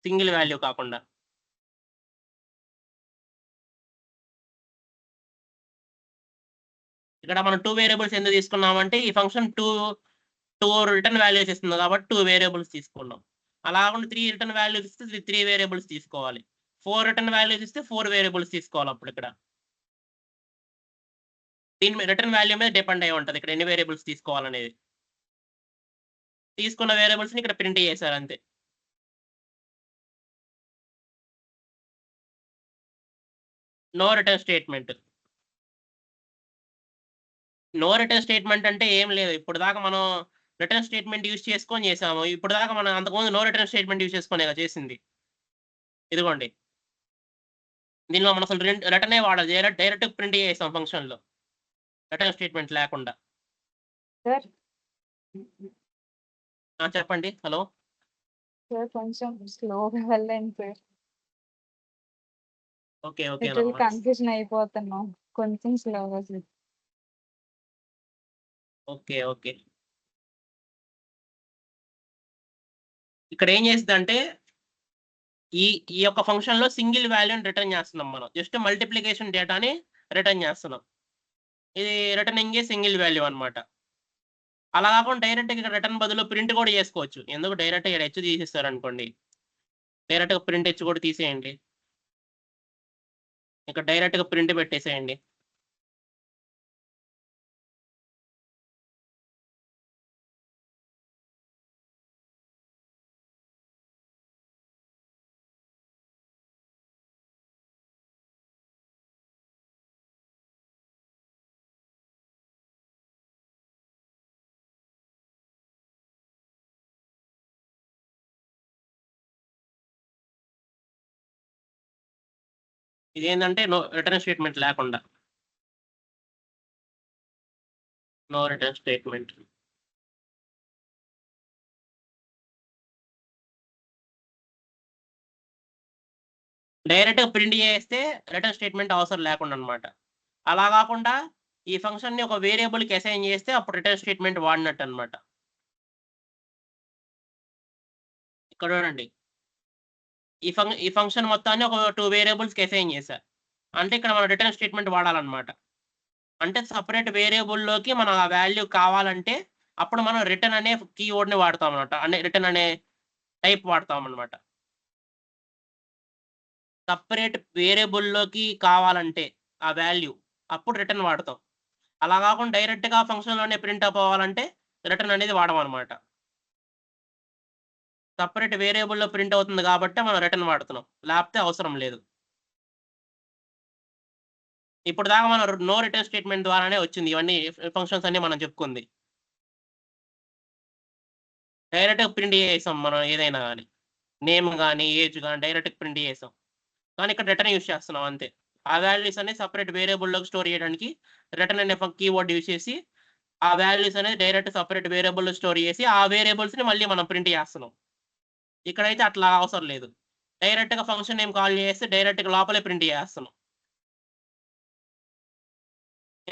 సింగిల్ వాల్యూ కాకుండా. ఇక్కడ మనం 2 వేరియబుల్స్ ఎందుకు తీసుకున్నామంటే ఈ ఫంక్షన్ 2 రిటర్న్ వాల్యూస్ ఇస్తుంది కాబట్టి 2 వేరియబుల్స్ తీసుకున్నాం. అలా కాకుండా 3 రిటర్న్ వాల్యూస్ ఇస్తే 3 వేరియబుల్స్ తీసుకోవాలి. 4 రిటర్న్ వాల్యూస్ ఇస్తే 4 వేరియబుల్స్ తీసుకోవాలి. అప్పుడు ఇక్కడ దీని రిటర్న్ వాల్యూ మీద డిపెండ్ అయి ఉంటుంది ఇక్కడ ఎన్ని వేరియబుల్స్ తీసుకోవాలనేది. తీసుకున్న వేరియబుల్స్ ని ఇక్కడ ప్రింట్ చేశారు అంతే. No return statement. No return statement అంటే ఏం లేదు. ఇప్పుడు దాకా మనం రిటర్న్ స్టేట్మెంట్ యూజ్ చేసుకొని చేసాము. ఇప్పుడు దాకా మనం అంతకుముందు నో రిటర్న్ స్టేట్మెంట్ యూజ్ చేసుకునే చేసింది. ఇదిగోండి, దీనిలో మనం అసలు రిటర్నే వాడాలి, డైరెక్ట్ ప్రింట్ చేసాం ఫంక్షన్ లో రిటర్న్ స్టేట్మెంట్ లేకుండా. సార్ చెప్పండి. హలో సార్, కొంచెం స్లోగా వెళ్ళండి సార్. ఓకే కన్ఫ్యూజన్ అయిపోతున్నాం, కొంచెం స్లోగా సార్. ఓకే. ఇక్కడ ఏం చేస్తుందంటే ఈ యొక్క ఫంక్షన్ లో సింగిల్ వాల్యూని రిటర్న్ చేస్తున్నాం మనం. జస్ట్ మల్టిప్లికేషన్ డేటాని రిటర్న్ చేస్తున్నాం. ఇది రిటర్నింగ్ సింగిల్ వాల్యూ అనమాట. అలా కాకుండా డైరెక్ట్ ఇక్కడ రిటర్న్ బదులు ప్రింట్ కూడా చేసుకోవచ్చు. ఎందుకు డైరెక్ట్ ఇక్కడ హెచ్ తీసేస్తారు అనుకోండి, డైరెక్ట్ గా ప్రింట్ హెచ్ కూడా తీసేయండి. ఇక్కడ డైరెక్ట్ గా ప్రింట్ పెట్టేసేయండి. ఇదేంటంటే రిటర్న్ స్టేట్మెంట్ లేకుండా, నో రిటర్న్ స్టేట్మెంట్. డైరెక్ట్ గా ప్రింట్ చేస్తే రిటర్న్ స్టేట్మెంట్ అవసరం లేకుండా అనమాట. అలా కాకుండా ఈ ఫంక్షన్ ని ఒక వేరియబుల్ కి అసైన్ చేస్తే అప్పుడు రిటర్న్ స్టేట్మెంట్ వాడినట్టు అనమాట. ఇక్కడ చూడండి, ఈ ఫంక్షన్ మొత్తాన్ని ఒక 2 వేరియబుల్స్ కి అసైన్ చేశా అంటే ఇక్కడ మనం రిటర్న్ స్టేట్మెంట్ వాడాలన్నమాట. అంటే సపరేట్ వేరియబుల్లోకి మనం ఆ వాల్యూ కావాలంటే అప్పుడు మనం రిటర్న్ అనే కీవర్డ్ ని వాడతాం అనమాట, అంటే రిటర్న్ అనే టైప్ వాడతాం అనమాట. సపరేట్ వేరియబుల్లోకి కావాలంటే ఆ వాల్యూ అప్పుడు రిటర్న్ వాడతాం. అలా కాకుండా డైరెక్ట్ గా ఫంక్షన్ లోనే ప్రింట్ అప్ అవ్వాలంటే రిటర్న్ అనేది వాడమన్నమాట. సపరేట్ వేరియబుల్లో ప్రింట్ అవుతుంది కాబట్టి మనం రిటర్న్ వాడుతున్నాం, లేకపోతే అవసరం లేదు. ఇప్పుడు దాకా మనం నో రిటర్న్ స్టేట్మెంట్ ద్వారానే వచ్చింది ఇవన్నీ ఫంక్షన్స్ అన్ని మనం చెప్పుకుంది. డైరెక్ట్ గా ప్రింట్ చేసాం మనం ఏదైనా కానీ, నేమ్ కానీ ఏజ్ కానీ డైరెక్ట్ ప్రింట్ చేసాం. కానీ ఇక్కడ రిటర్న్ యూస్ చేస్తున్నాం అంతే. ఆ వాల్యూస్ అనేది సపరేట్ వేరియబుల్లోకి స్టోర్ చేయడానికి రిటర్న్ అనే కీవర్డ్ యూస్ చేసి ఆ వాల్యూస్ అనేది డైరెక్ట్ సపరేట్ వేరియబుల్లో స్టోర్ చేసి ఆ వేరియబుల్స్ ని మళ్ళీ మనం ప్రింట్ చేస్తున్నాం. ఇక్కడైతే అట్లా అవసరం లేదు, డైరెక్ట్ గా ఫంక్షన్ నేమ్ కాల్ చేస్తే డైరెక్ట్ గా లోపలే ప్రింట్ చేస్తున్నాం.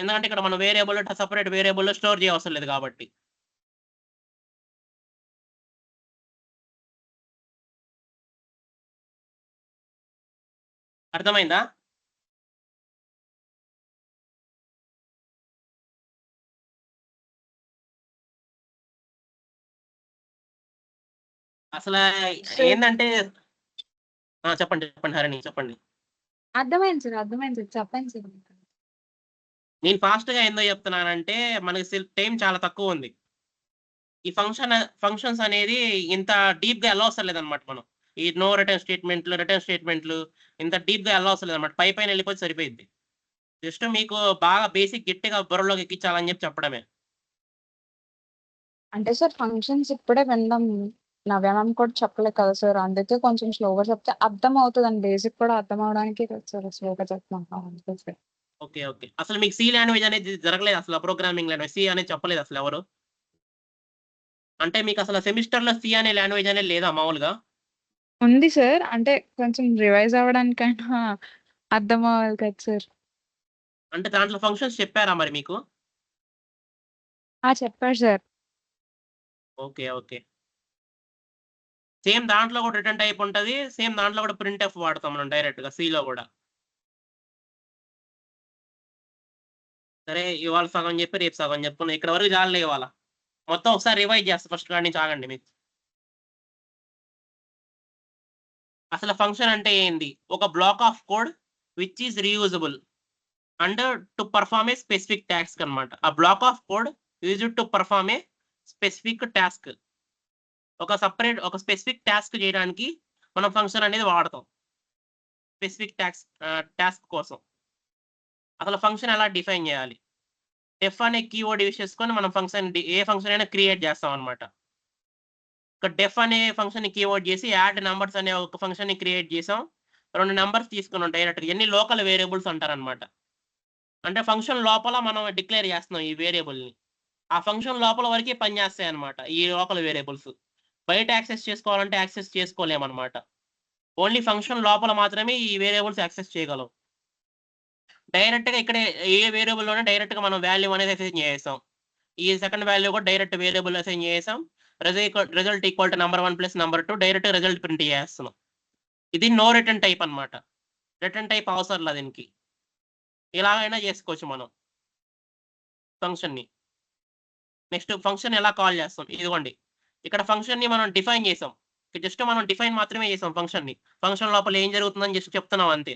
ఎందుకంటే ఇక్కడ మనం వేరియబుల్ సపరేట్ వేరియబుల్లో స్టోర్ చేయవసరం లేదు కాబట్టి. అర్థమైందా? అసలు ఏంటంటే చెప్పండి హరిణి, చెప్పండి. అర్థమైంది సార్, చెప్పండి సార్. నేను ఫాస్ట్ గా ఎందుకు చెప్తున్నానంటే మనకి టైం చాలా తక్కువ ఉంది. ఈ ఫంక్షన్స్ అనేది ఇంత డీప్ గా వెళ్ళవసరం లేదనమాట. మనం ఈ నో రిటర్న్ స్టేట్మెంట్లు ఇంత డీప్ గా వెళ్ళవసరం లేదన్నమాట. పైన వెళ్ళిపోతే సరిపోయింది. జస్ట్ మీకు బాగా బేసిక్ గట్టిగా బుర్రలోకి ఎక్కించాలని చెప్పడమే. అంటే సార్ ఫంక్షన్స్ ఇప్పుడే విందాం, నవ్యామం కూడా చెప్పలేదు కదా సార్, అందుకే కొంచెం స్లోగా చెప్తే అర్థం అవుతుందండి. బేసిక్ కూడా అర్థం అవడానికి కదా సార్ స్లోగా చెప్తున్నాం అంతే సార్. Okay okay. అసలు మీకు సి లాంగ్వేజ్ అనేది జరగలేదు అసలు ప్రోగ్రామింగ్ లాంగ్వేజ్ సి అనేది చెప్పలేదు అసలు ఎవరు? అంటే మీకు అసలు సెమిస్టర్‌లో సి అనే లాంగ్వేజ్ అనేది లేదా మామూలుగా? ఉంది సార్. అంటే కొంచెం రివైజ్ అవ్వడానికైనా అర్థం అవ్వాలి కదా సార్. అంటే దాంట్లో ఫంక్షన్స్ చెప్పారా మరి మీకు? చెప్పారు సార్. ఓకే. ఓకే. సేమ్ దాంట్లో కూడా రిటర్న్ టైప్ ఉంటది. సేమ్ దాంట్లో కూడా ప్రింట్ఎఫ్ వాడతాం మనం డైరెక్ట్‌గా సిలో గూడా. సరే ఇవాళ సగం చెప్పి రేపు సగం చెప్పుకుందాం. ఇక్కడి వరకు చాలులే ఇవాళ. మొత్తం ఒకసారి రివైజ్ చేస్తా ఫస్ట్ కాడి నుంచి ఆగండి మీకు. అసలు ఫంక్షన్ అంటే ఏంది? ఒక black of code which is reusable and to perform A specific task అన్నమాట. ఆ black of code used to perform A specific task. ఒక స్పెసిఫిక్ టాస్క్ చేయడానికి మనం ఫంక్షన్ అనేది వాడతాం. స్పెసిఫిక్ టాస్క్ కోసం. అసలు ఫంక్షన్ ఎలా డిఫైన్ చేయాలి? డెఫ్ అనే కీవర్డ్ యూజ్ చేసుకొని మనం ఏ ఫంక్షన్ అయినా క్రియేట్ చేస్తాం అన్నమాట. ఇక్కడ డెఫ్ అనే ఫంక్షన్‌ని కీవర్డ్ చేసి యాడ్ నంబర్స్ అనే ఒక ఫంక్షన్‌ని క్రియేట్ చేసాం. 2 నంబర్స్ తీసుకున్నాం డైరెక్ట్‌గా. ఇయన్నీ లోకల్ వేరియబుల్స్ అంటారన్నమాట. అంటే ఫంక్షన్ లోపల మనం డిక్లేర్ చేస్తున్నాం ఈ వేరియబుల్‌ని. ఆ ఫంక్షన్ లోపల వరకే పనిచేస్తాయన్నమాట ఈ లోకల్ వేరియబుల్స్. బయట యాక్సెస్ చేసుకోవాలంటే యాక్సెస్ చేసుకోలేమన్నమాట. ఓన్లీ ఫంక్షన్ లోపల మాత్రమే ఈ వేరియబుల్స్ యాక్సెస్ చేయగలం. డైరెక్ట్‌గా ఇక్కడే ఏ వేరియబుల్‌లోనే డైరెక్ట్‌గా మనం వాల్యూ అనేది అసైన్ చేసేసాం. ఈ సెకండ్ వాల్యూ కూడా డైరెక్ట్ వేరియబుల్ అసైన్ చేసాం. Result equal to number 1 plus number 2 డైరెక్ట్‌గా రిజల్ట్ ప్రింట్ చేసేస్తున్నాం. ఇది నో రిటర్న్ టైప్ అన్నమాట. రిటర్న్ టైప్ అవసరంలా దీనికి. ఇలాగైనా చేసుకోవచ్చు మనం ఫంక్షన్‌ని. నెక్స్ట్ ఫంక్షన్ ఎలా కాల్ చేస్తాం? ఇదిగోండి. ఇక్కడ ఫంక్షన్‌ని మనం డిఫైన్ చేసాం. జస్ట్ మనం డిఫైన్ మాత్రమే చేసాం ఫంక్షన్‌ని. ఫంక్షన్ లోపల ఏం జరుగుతుందని జస్ట్ చెప్తున్నాం అంతే.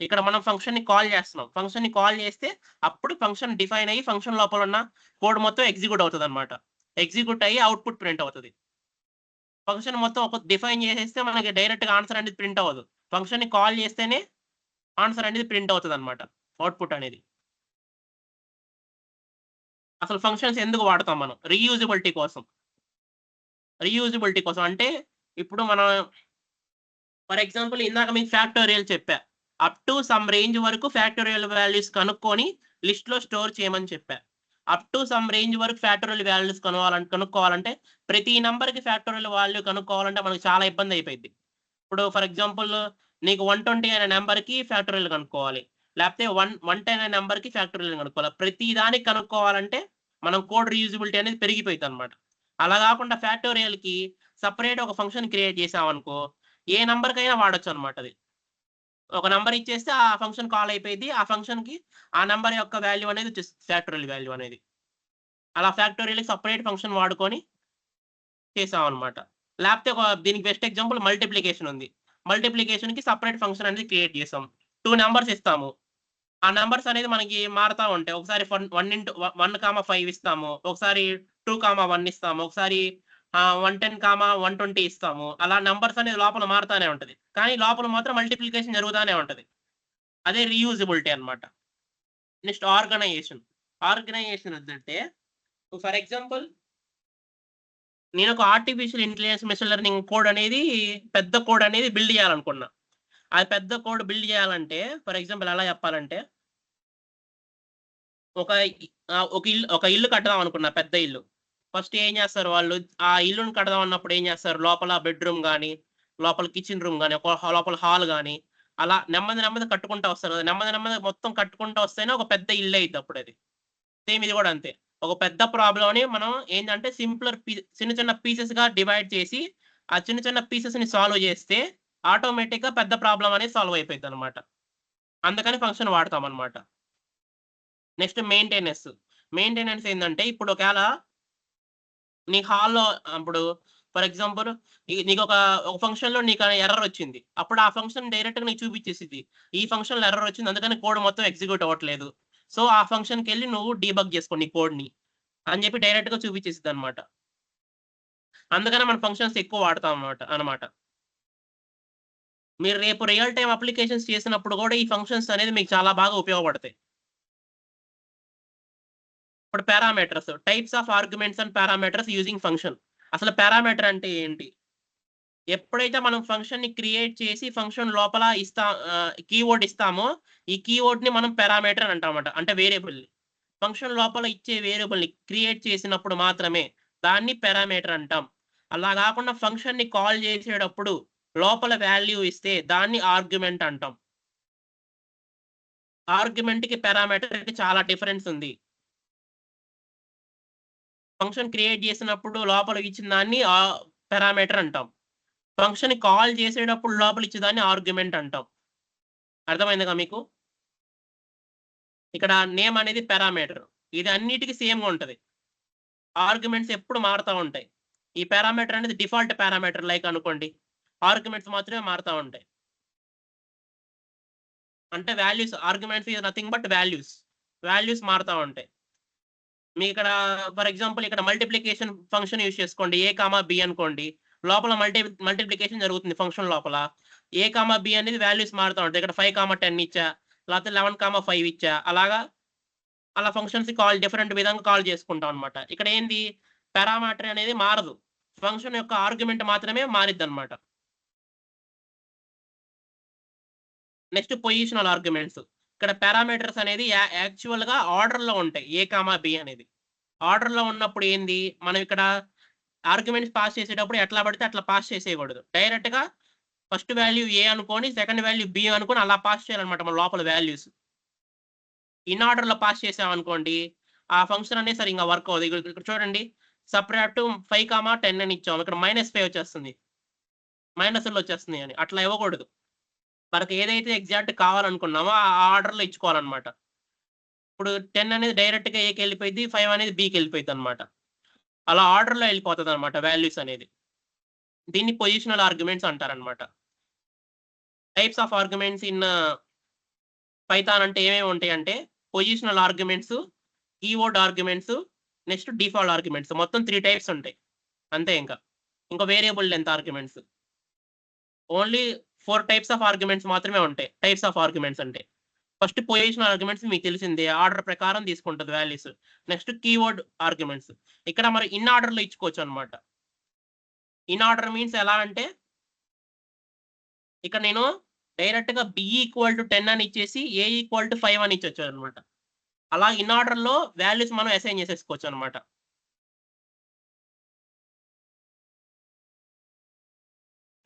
ఇక్కడ మనం ఫంక్షన్‌ని కాల్ చేస్తున్నాం. ఫంక్షన్‌ని కాల్ చేస్తే అప్పుడు ఫంక్షన్ డిఫైన్ అయ్యి ఫంక్షన్ లోపల ఉన్న కోడ్ మొత్తం ఎగ్జిక్యూట్ అవుతదన్నమాట. ఎగ్జిక్యూట్ అయ్యి అవుట్‌పుట్ ప్రింట్ అవుతది. ఫంక్షన్ మొత్తం డిఫైన్ చేసేస్తే మనకి డైరెక్ట్‌గా ఆన్సర్ అనేది ప్రింట్ అవ్వదు. ఫంక్షన్‌ని కాల్ చేస్తేనే ఆన్సర్ అనేది ప్రింట్ అవుతదన్నమాట. అవుట్‌పుట్ అనేది. అసలు ఫంక్షన్స్ ఎందుకు వాడతాం మనం? రీయూజబిలిటీ కోసం. రీయూజబిలిటీ కోసం అంటే ఇప్పుడు మనం ఫర్ ఎగ్జాంపుల్ ఇందాక మీకు ఫ్యాక్టోరియల్ చెప్పా. అప్ టు సమ్ రేంజ్ వరకు ఫ్యాక్టోరియల్ వాల్యూస్ కనుక్కొని లిస్ట్‌లో స్టోర్ చేయమని చెప్పా. అప్ టు సమ్ రేంజ్ వరకు ఫ్యాక్టోరియల్ వాల్యూస్ కనుక్కోవాలంటే ప్రతి నంబర్‌కి ఫ్యాక్టోరియల్ వాల్యూ కనుక్కోవాలంటే మనకు చాలా ఇబ్బంది అయిపోయిద్ది. ఇప్పుడు ఫర్ ఎగ్జాంపుల్ నీకు 120 అనే నంబర్‌కి ఫ్యాక్టోరియల్ కనుక్కోవాలి. లేకపోతే 110 అనే నంబర్‌కి ఫ్యాక్టోరియల్ కనుక్కోవాలి. ప్రతి దానికి కనుక్కోవాలంటే మనం కోడ్ రీయూజబిలిటీ అనేది పెరిగిపోయిద్దన్నమాట. అలా కాకుండా ఫ్యాక్టోరియల్‌కి సెపరేట్ ఒక ఫంక్షన్ క్రియేట్ చేసామనుకో ఏ నంబర్‌కైనా వాడొచ్చన్నమాట అది. ఒక నంబర్ ఇచ్చేస్తే ఆ ఫంక్షన్ కాల్ అయిపోయిద్ది. ఆ ఫంక్షన్‌కి ఆ నంబర్ యొక్క వాల్యూ అనేది వచ్చేస్తది ఫ్యాక్టోరియల్ వాల్యూ అనేది. అలా ఫ్యాక్టోరియల్‌కి సెపరేట్ ఫంక్షన్ వాడుకొని చేసామన్నమాట. లేకపోతే దీనికి బెస్ట్ ఎగ్జాంపుల్ మల్టిప్లికేషన్ ఉంది. మల్టిప్లికేషన్‌కి సెపరేట్ ఫంక్షన్ అనేది క్రియేట్ చేసాం. 2 నంబర్స్ ఇస్తాము. ఆ నంబర్స్ అనేది మనకి మారుతా ఉంటాయి. ఒకసారి 1,5 ఇస్తాము. ఒకసారి 2,1 ఇస్తాము. ఒకసారి 110,120 ఇస్తాము. అలా నంబర్స్ అనేది లోపల మారుతానే ఉంటది. కానీ లోపల మాత్రం మల్టిప్లికేషన్ జరుగుతానే ఉంటది. అదే రీయూజబిలిటీ అన్నమాట. Next organisation. ఆర్గనైజేషన్ ఏంటంటే ఫర్ ఎగ్జాంపుల్ నేను ఒక artificial intelligence machine learning code అనేది పెద్ద కోడ్ అనేది బిల్డ్ చేయాలనుకున్నా. అది పెద్ద కోడ్ బిల్డ్ చేయాలంటే ఫర్ ఎగ్జాంపుల్ ఎలా చెప్పాలంటే ఒక ఇల్లు కడదాం అనుకున్నా పెద్ద ఇల్లు. ఫస్ట్ ఏం చేస్తారు వాళ్ళు ఆ ఇల్లుని కడదాం అన్నప్పుడు ఏం చేస్తారు లోపల బెడ్‌రూమ్ గాని, లోపల కిచెన్ రూమ్ గాని, లోపల హాల్ గాని అలా నెమ్మది నెమ్మది కట్టుకుంటా వస్తారు. నెమ్మది నెమ్మది మొత్తం కట్టుకుంటా వస్తేనే ఒక పెద్ద ఇల్లు అయిద్ది అప్పుడది. సేమ్ ఇది కూడా అంతే. ఒక పెద్ద ప్రాబ్లమ్‌ని మనం ఏందంటే చిన్న చిన్న పీసెస్‌గా డివైడ్ చేసి, ఆ చిన్న చిన్న పీసెస్‌ని సాల్వ్ చేస్తే ఆటోమేటిక్‌గా పెద్ద ప్రాబ్లమ్ అనేది సాల్వ్ అయిపోయిద్దనమాట. అందుకని ఫంక్షన్ వాడతామనమాట. Next maintenance. మెయింటెనెన్స్ ఏందంటే ఇప్పుడు ఒకేళ నీ హాల్‌లో ఇప్పుడు ఫర్ ఎగ్జాంపుల్ ఒక ఫంక్షన్‌లో నీకు ఎర్రర్ వచ్చింది. అప్పుడు ఆ ఫంక్షన్ డైరెక్ట్‌గా నీకు చూపించేసిద్ది. ఈ ఫంక్షన్‌లో ఎర్రర్ వచ్చింది. అందుకని కోడ్ మొత్తం ఎగ్జిక్యూట్ అవ్వట్లేదు. సో, ఆ ఫంక్షన్‌కెళ్ళి నువ్వు డీబగ్ చేసుకో నీ కోడ్‌ని అని చెప్పి డైరెక్ట్‌గా చూపించేసిద్దనమాట. అందుకనే మనం ఫంక్షన్స్ ఎక్కువ వాడతాం అనమాట. మీరు రేపు రియల్ టైమ్ అప్లికేషన్స్ చేసినప్పుడు కూడా ఈ ఫంక్షన్స్ అనేది మీకు చాలా బాగా ఉపయోగపడతాయి. ఇప్పుడు parameters. Types of arguments and parameters using function. అసలు పారామీటర్ అంటే ఏంటి? ఎప్పుడైతే మనం ఫంక్షన్ ని క్రియేట్ చేసి ఫంక్షన్ లోపల కీవర్డ్ ఇస్తామో ఈ కీవర్డ్ ని మనం పారామీటర్ అని అంటామన్నమాట. అంటే వేరియబుల్ ఫంక్షన్ లోపల ఇచ్చే వేరియబుల్ ని క్రియేట్ చేసినప్పుడు మాత్రమే దాన్ని పారామీటర్ అంటాం. అలా కాకుండా ఫంక్షన్ ని కాల్ చేసేటప్పుడు లోపల వాల్యూ ఇస్తే దాన్ని ఆర్గ్యుమెంట్ అంటాం. ఆర్గ్యుమెంట్ కి పారామీటర్ కి చాలా డిఫరెన్స్ ఉంది. ఫంక్షన్ క్రియేట్ చేసినప్పుడు లోపల ఇచ్చిన దాన్ని పారామీటర్ అంటాం. ఫంక్షన్ కాల్ చేసేటప్పుడు లోపల ఇచ్చేదాన్ని ఆర్గ్యుమెంట్ అంటాం. అర్థమైందిగా మీకు? ఇక్కడ నేమ్ అనేది పారామీటర్. ఇది అన్నిటికీ సేమ్ గా ఉంటది. ఆర్గ్యుమెంట్స్ ఎప్పుడు మారుతూ ఉంటాయి. ఈ పారామీటర్ అనేది డిఫాల్ట్ పారామీటర్ లైక్ అనుకోండి. ఆర్గ్యుమెంట్స్ మాత్రమే మారుతూ ఉంటాయి. అంటే values arguments is nothing but values. Values మారుతూ ఉంటాయి. మీ ఇక్కడ ఫర్ ఎగ్జాంపుల్ ఇక్కడ మల్టిప్లికేషన్ ఫంక్షన్ యూజ్ చేసుకోండి. ఏ కామా బి అనుకోండి. లోపల మల్టిప్లికేషన్ జరుగుతుంది ఫంక్షన్ లోపల. ఏ కామా బి అనేది వాల్యూస్ మారుతూ ఉంటాయి. ఇక్కడ 5,10 ఇచ్చా, లేకపోతే 11,5 ఇచ్చా, అలా ఫంక్షన్స్ డిఫరెంట్ విధంగా కాల్ చేసుకుంటాం అనమాట. ఇక్కడ ఏంది పారామీటర్ అనేది మారదు. ఫంక్షన్ యొక్క ఆర్గ్యుమెంట్ మాత్రమే మారిద్ది అనమాట. Next positional arguments. ఇక్కడ పారామీటర్స్ అనేది యాక్చువల్ గా ఆర్డర్ లో ఉంటాయి. ఏ కామా బి అనేది ఆర్డర్ లో ఉన్నప్పుడు ఏంది మనం ఇక్కడ ఆర్గ్యుమెంట్స్ పాస్ చేసేటప్పుడు ఎట్లా పడితే అట్లా పాస్ చేసేయకూడదు. డైరెక్ట్ గా ఫస్ట్ వాల్యూ ఏ అనుకొని సెకండ్ వాల్యూ బి అనుకొని అలా పాస్ చేయాలన్నమాట మన లోపల వాల్యూస్. ఇన్ ఆర్డర్ లో పాస్ చేసామనుకోండి ఆ ఫంక్షన్ అనేది సరిగ్గా వర్క్ అవుతుంది. ఇక్కడ చూడండి సపరేట్ 5,10 అని ఇచ్చాము. ఇక్కడ -5 వచ్చేస్తుంది, మైనస్లు వచ్చేస్తుంది అని. అట్లా ఇవ్వకూడదు. మనకు ఏదైతే ఎగ్జాక్ట్ కావాలనుకున్నామో ఆ ఆర్డర్ లో ఇచ్చుకోవాలన్నమాట. ఇప్పుడు 10 అనేది డైరెక్ట్ గా ఏకి వెళ్ళిపోయింది, 5 అనేది బికి వెళ్ళిపోయింది అనమాట. అలా ఆర్డర్ లో వెళ్ళిపోతుంది అనమాట వాల్యూస్ అనేది. దీన్ని పొజిషనల్ ఆర్గ్యుమెంట్స్ అంటారనమాట. Types of arguments in Python అంటే ఏమేమి ఉంటాయి అంటే positional arguments, keyword arguments, next default arguments. మొత్తం 3 టైప్స్ ఉంటాయి అంతే. ఇంకా variable length arguments. Only 4 types of arguments మాత్రమే ఉంటాయి. టైప్స్ ఆఫ్ ఆర్గ్యుమెంట్స్ అంటే ఫస్ట్ పొజిషనల్ ఆర్గ్యుమెంట్స్ మీకు తెలిసిందే, ఆర్డర్ ప్రకారం తీసుకుంటుంది వాల్యూస్. Next keyword arguments. ఇక్కడ మరి ఇన్ ఆర్డర్ లో ఇచ్చుకోవచ్చు అనమాట. ఇన్ ఆర్డర్ మీన్స్ ఎలా అంటే ఇక్కడ నేను డైరెక్ట్ గా బి ఈక్వల్ టు 10 అని ఇచ్చేసి ఏ ఈక్వల్ టు 5 అని ఇచ్చొచ్చు అనమాట. అలా ఇన్ ఆర్డర్ లో వాల్యూస్ మనం అసైన్ చేసేసుకోవచ్చు అనమాట.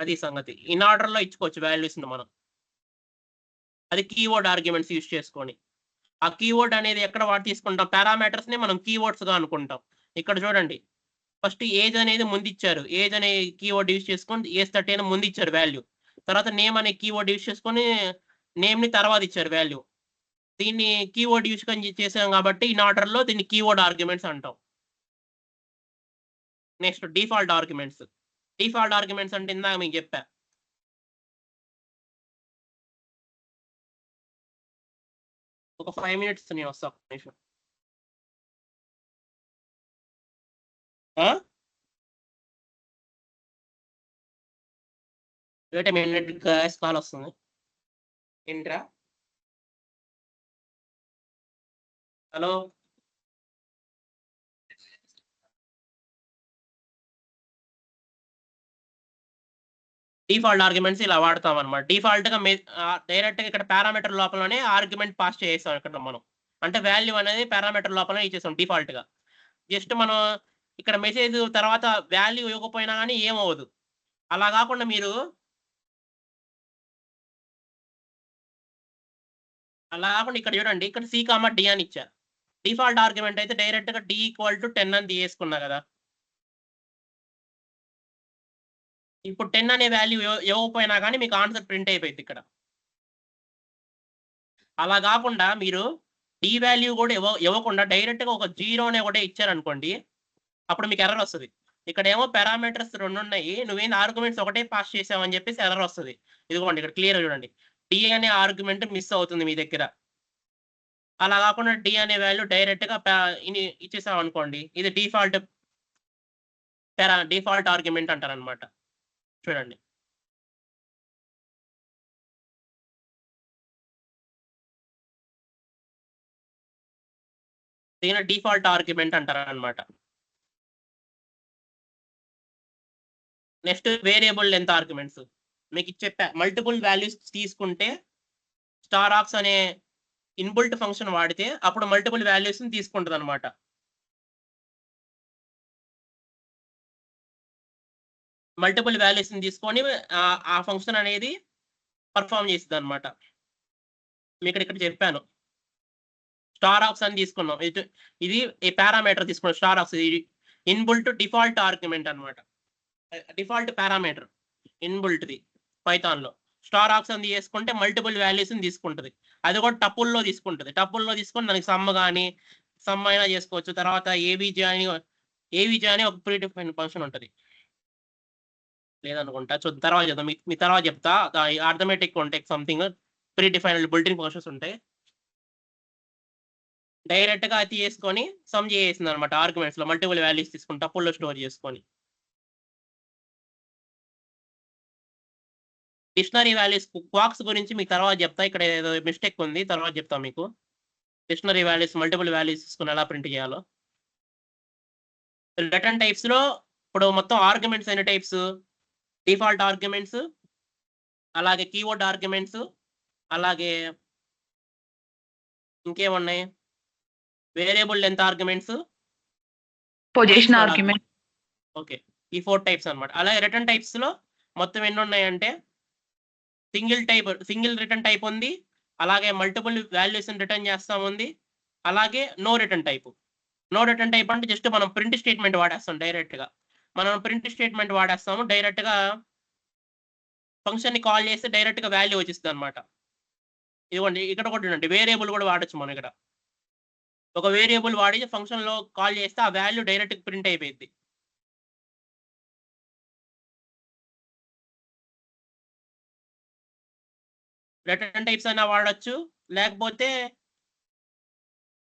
అది సంగతి. ఇన్ ఆర్డర్ లో ఇచ్చుకోవచ్చు వాల్యూస్ ని మనం. అది కీవర్డ్ ఆర్గ్యుమెంట్స్ యూజ్ చేసుకొని. ఆ కీవర్డ్ అనేది ఎక్కడ తీసుకుంటాం, పారామీటర్స్ ని మనం కీవర్డ్స్ గా అనుకుంటాం. ఇక్కడ చూడండి ఫస్ట్ ఏజ్ అనేది ముందు ఇచ్చారు. ఏజ్ అనే కీవర్డ్ యూజ్ చేసుకొని ఏజ్ 30 అని ముందు ఇచ్చారు వాల్యూ. తర్వాత నేమ్ అనే కీవర్డ్ యూజ్ చేసుకొని నేమ్ ని తర్వాత ఇచ్చారు వాల్యూ. దీన్ని కీవర్డ్ యూజ్ చేసాం కాబట్టి ఇన్ ఆర్డర్ లో దీన్ని కీవర్డ్ ఆర్గ్యుమెంట్స్ అంటాం. Next default arguments. Default arguments అంటే ఇందాక మీకు చెప్పా. ఒక 5 minutes నేను వస్తా. ఒక నిమిషం. Wait a minute guys, call వస్తుంది. ఏంట్రా? హలో. డిఫాల్ట్ ఆర్గ్యుమెంట్స్ ఇలా వాడతాం అనమాట. డిఫాల్ట్ గా డైరెక్ట్ గా ఇక్కడ పారామీటర్ లోపలనే ఆర్గ్యుమెంట్ పాస్ చేసాం ఇక్కడ మనం. అంటే వాల్యూ అనేది పారామీటర్ లోపలనే ఇచ్చేసాం డిఫాల్ట్ గా. జస్ట్ మనం ఇక్కడ మెసేజ్ తర్వాత వాల్యూ ఇవ్వకపోయినా కానీ ఏమవ్వదు. అలా కాకుండా మీరు ఇక్కడ చూడండి, ఇక్కడ సి కామా డి అని ఇచ్చా. డిఫాల్ట్ ఆర్గ్యుమెంట్ అయితే డైరెక్ట్ గా డి ఈక్వల్ టు 10 అని తీసుకున్నా కదా. ఇప్పుడు 10 అనే వాల్యూ ఇవ్వకపోయినా కానీ మీకు ఆన్సర్ ప్రింట్ అయిపోయింది ఇక్కడ. అలా కాకుండా మీరు డి వాల్యూ కూడా ఇవ్వకుండా డైరెక్ట్ గా ఒక 0 అనే ఒకటే ఇచ్చారనుకోండి, అప్పుడు మీకు ఎర్రర్ వస్తుంది. ఇక్కడ ఏమో పారామీటర్స్ 2 ఉన్నాయి, నువ్వేం ఆర్గ్యుమెంట్స్ ఒకటే పాస్ చేసావని చెప్పేసి ఎర్రర్ వస్తుంది. ఇదిగోండి ఇక్కడ క్లియర్ చూడండి, డి అనే ఆర్గ్యుమెంట్ మిస్ అవుతుంది మీ దగ్గర. అలా కాకుండా డి అనే వాల్యూ డైరెక్ట్ గా ఇచ్చేసాం అనుకోండి, ఇది డిఫాల్ట్ ఆర్గ్యుమెంట్ అంటారు అనమాట. చూడండి దీని డిఫాల్ట్ ఆర్గ్యుమెంట్ అంటారు అనమాట. Next variable length arguments. మీకు చెప్పా మల్టిపుల్ వాల్యూస్ తీసుకుంటే స్టార్ ఆక్స్ అనే ఇన్బుల్ట్ ఫంక్షన్ వాడితే అప్పుడు మల్టిపుల్ వాల్యూస్ తీసుకుంటుంది అనమాట. మల్టిపుల్ వాల్యూస్ తీసుకొని ఆ ఫంక్షన్ అనేది పర్ఫామ్ చేస్తుంది అనమాట. మీకు ఇక్కడ చెప్పాను స్టార్ ఆక్స్ అని తీసుకున్నాం. ఇది ఈ పారామీటర్ తీసుకున్నాం స్టార్ ఆక్స్. ఇది ఇన్బుల్ట్ డిఫాల్ట్ ఆర్గ్యుమెంట్ అనమాట. డిఫాల్ట్ పారామీటర్ ఇన్బుల్ట్ది పైథాన్లో. స్టార్ ఆక్స్ అని చేసుకుంటే మల్టిపుల్ వాల్యూస్ తీసుకుంటుంది. అది కూడా టపుల్లో తీసుకుంటుంది. టపుల్లో తీసుకొని దానికి సమ్ కానీ సమ్ అయినా చేసుకోవచ్చు. తర్వాత ఏవీజే అని ఒక ప్రీ డిఫైన్ ఫంక్షన్ ఉంటుంది. లేదనుకుంటా తర్వాత చెప్తాం. మీ తర్వాత చెప్తా. అర్థమెటిక్ ఉంటాయి something pre defined built-in functions ఉంటాయి. డైరెక్ట్ గా అది చేసుకొని సమ్ చేసింది అనమాట. ఆర్గ్యుమెంట్స్ లో మల్టిపుల్ వాల్యూస్ తీసుకుని టపుల్లో స్టోర్ చేసుకొని. డిక్షనరీ వాల్యూస్ క్వాక్స్ గురించి మీకు తర్వాత చెప్తా. ఇక్కడ ఏదో మిస్టేక్ ఉంది, తర్వాత చెప్తా మీకు. డిక్షనరీ వాల్యూస్ మల్టిపుల్ వాల్యూస్ తీసుకుని ఎలా ప్రింట్ చేయాలో. రిటర్న్ టైప్స్ లో ఇప్పుడు మొత్తం ఆర్గ్యుమెంట్స్ అయిన టైప్స్ డిఫాల్ట్ ఆర్గ్యుమెంట్స్, అలాగే కీవర్డ్ ఆర్గ్యుమెంట్స్, అలాగే ఇంకేమున్నాయి variable length arguments, position argument. Okay, ఈ 4 టైప్స్ అనమాట. అలాగే రిటర్న్ టైప్స్ లో మొత్తం ఎన్ని ఉన్నాయంటే సింగిల్ రిటర్న్ టైప్ ఉంది, అలాగే మల్టిపుల్ వాల్యూస్ రిటర్న్ చేస్తాం ఉంది, అలాగే no return type. No return type అంటే జస్ట్ మనం ప్రింట్ స్టేట్మెంట్ వాడేస్తాం. డైరెక్ట్ గా మనం ప్రింట్ స్టేట్మెంట్ వాడేస్తాము. డైరెక్ట్ గా ఫంక్షన్ ని కాల్ చేస్తే డైరెక్ట్ గా వాల్యూ వచ్చేస్తుంది అనమాట. ఇదిగోండి ఇక్కడ కూడా ఉండండి, వేరియబుల్ కూడా వాడచ్చు మనం. ఇక్కడ ఒక వేరియబుల్ వాడి ఫంక్షన్ లో కాల్ చేస్తే ఆ వాల్యూ డైరెక్ట్ ప్రింట్ అయిపోయింది. రిటర్న్ టైప్స్ అయినా వాడచ్చు, లేకపోతే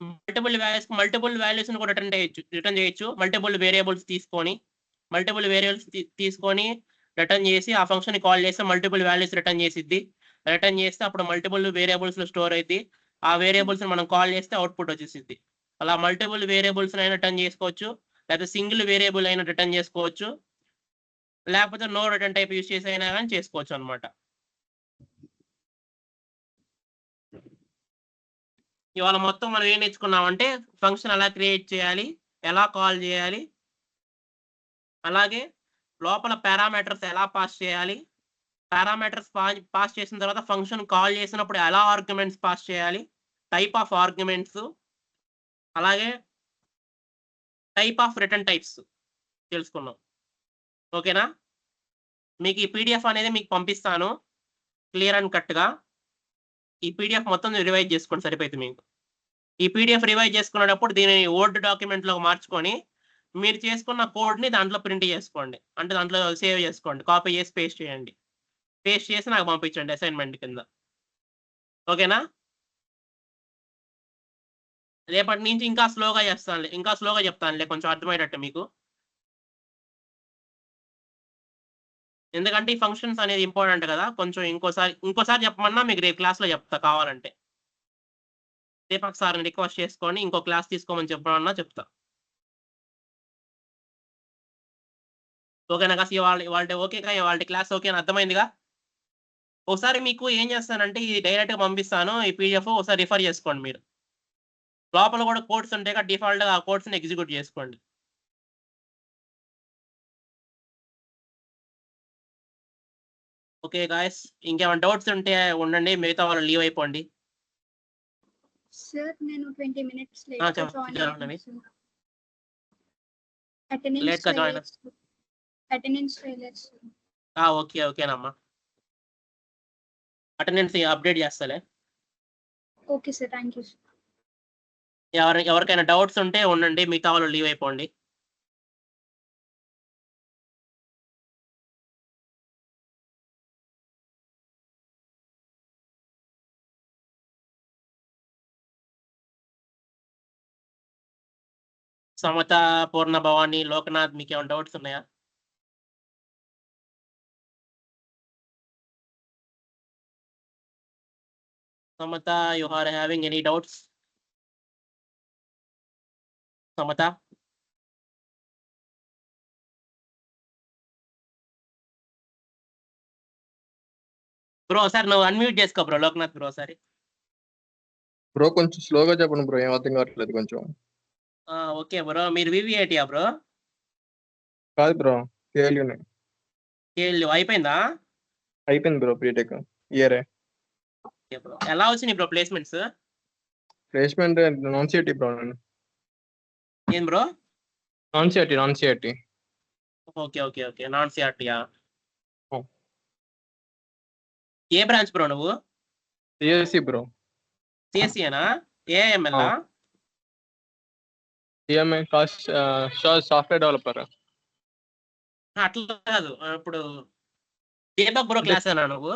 మల్టిపుల్ వాల్యూస్ కూడా రిటర్న్ చేయొచ్చు. మల్టిపుల్ వేరియబుల్స్ తీసుకొని రిటర్న్ చేసి ఆ ఫంక్షన్ ని కాల్ చేస్తే మల్టిపుల్ వాల్యూస్ రిటర్న్ చేసిద్ది. రిటర్న్ చేస్తే అప్పుడు మల్టిపుల్ వేరియబుల్స్ లో స్టోర్ అయింది. ఆ వేరియబుల్స్ మనం కాల్ చేస్తే అవుట్పుట్ వచ్చేసిద్ది. అలా మల్టిపుల్ వేరియబుల్స్ అయినా రిటర్న్ చేసుకోవచ్చు, లేకపోతే సింగిల్ వేరియబుల్ అయినా రిటర్న్ చేసుకోవచ్చు, లేకపోతే నో రిటర్న్ టైప్ యూస్ చేసి అయినా కానీ చేసుకోవచ్చు అనమాట. ఇవాళ మొత్తం మనం ఏం నేర్చుకున్నామంటే ఫంక్షన్ ఎలా క్రియేట్ చేయాలి, ఎలా కాల్ చేయాలి, అలాగే లోపల పారామీటర్స్ ఎలా పాస్ చేయాలి, పారామీటర్స్ పాస్ చేసిన తర్వాత ఫంక్షన్ కాల్ చేసినప్పుడు ఎలా ఆర్గ్యుమెంట్స్ పాస్ చేయాలి, టైప్ ఆఫ్ ఆర్గ్యుమెంట్స్, అలాగే టైప్ ఆఫ్ రిటర్న్ టైప్స్ తెలుసుకున్నాం. ఓకేనా? మీకు ఈ పీడిఎఫ్ అనేది మీకు పంపిస్తాను క్లియర్ అండ్ కట్గా. ఈ పీడిఎఫ్ మొత్తం రివైజ్ చేసుకోండి, సరిపోతుంది మీకు. ఈ పీడిఎఫ్ రివైజ్ చేసుకునేటప్పుడు దీనిని వర్డ్ డాక్యుమెంట్లో మార్చుకొని మీరు చేసుకున్న కోడ్ని దాంట్లో ప్రింట్ చేసుకోండి. అంటే దాంట్లో సేవ్ చేసుకోండి, కాపీ చేసి పేస్ట్ చేయండి. పేస్ట్ చేసి నాకు పంపించండి అసైన్మెంట్ కింద. ఓకేనా? రేపటి నుంచి ఇంకా స్లోగా చెప్తానులే, కొంచెం అర్థమయ్యేటట్టు మీకు. ఎందుకంటే ఈ ఫంక్షన్స్ అనేది ఇంపార్టెంట్ కదా. కొంచెం ఇంకోసారి చెప్పమన్నా మీకు రేపు క్లాస్లో చెప్తా కావాలంటే. దీపక్ సార్ని రిక్వెస్ట్ చేసుకొని ఇంకో క్లాస్ తీసుకోమని చెప్పమన్నా చెప్తా. ఓకేనా కాసి వాళ్ళ ఓకేగా? వాళ్ళ క్లాస్ ఓకే అని అర్థమైందిగా? ఒకసారి మీకు ఏం చేస్తానంటే ఇది డైరెక్ట్గా పంపిస్తాను ఈ పీడిఎఫ్, ఒకసారి రిఫర్ చేసుకోండి మీరు. లోపల కూడా కోడ్స్ ఉంటాయి, డిఫాల్ట్గా ఆ కోడ్స్ని ఎగ్జిక్యూట్ చేసుకోండి. ఓకే గాయస్, ఇంకేమైనా డౌట్స్ ఉంటే ఉండండి, మిగతా వాళ్ళు లీవ్ అయిపోండి. సార్ నేను 20 minutes లేట్ గా జాయిన్. ఓకేనమ్మా, అటెండెన్స్ అప్డేట్ చేస్తాలే. Okay sir, thank you. ఎవరికైనా డౌట్స్ ఉంటే ఉండండి, మిగతా వాళ్ళు లీవ్ అయిపోండి. సమత, పూర్ణ భవాని, లోకనాథ్, మీకు ఏమైనా డౌట్స్ ఉన్నాయా? Samatha, you are having any doubts? Samatha? Bro ఒకసారి నువ్వు అన్మ్యూట్ చేసుకో బ్రో లోక్నాథ్ బ్రో ఒకసారి. బ్రో కొంచెం స్లోగా చెప్పండి బ్రో, ఏం అర్థం కావట్లేదు కొంచెం. ఓకే బ్రో, మీరు వివిఐటియా బ్రో? కాదు బ్రో, కేఎల్యూనే. కేఎల్యూ అయిపోయిందా? అయిపోయింది బ్రో, బీటెక్ ఇయరే. ఓకే బ్రో, ఎలా వచ్చినాయి bro placements? Placement non CIT bro. ఏం bro? Non CIT. Okay okay okay, non సిఆర్టీయా? Oh. ఏ బ్రాంచ్ బ్రో నువ్వు? CSC bro. సిఎస్సియేనా? AML? CMA cost software developer. అట్లా కాదు, ఇప్పుడు దీపక్ బ్రో క్లాస్ అన్నా నువ్వు?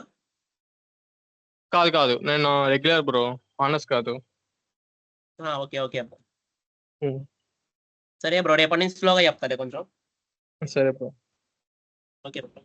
కాదు నేను రెగ్యులర్ బ్రో, ఆనర్స్ కాదు. Okay okay bro. సరే బ్రో, రేపటి నుంచి స్లోగా చెప్తాలే కొంచెం. సరే బ్రో. Okay bro.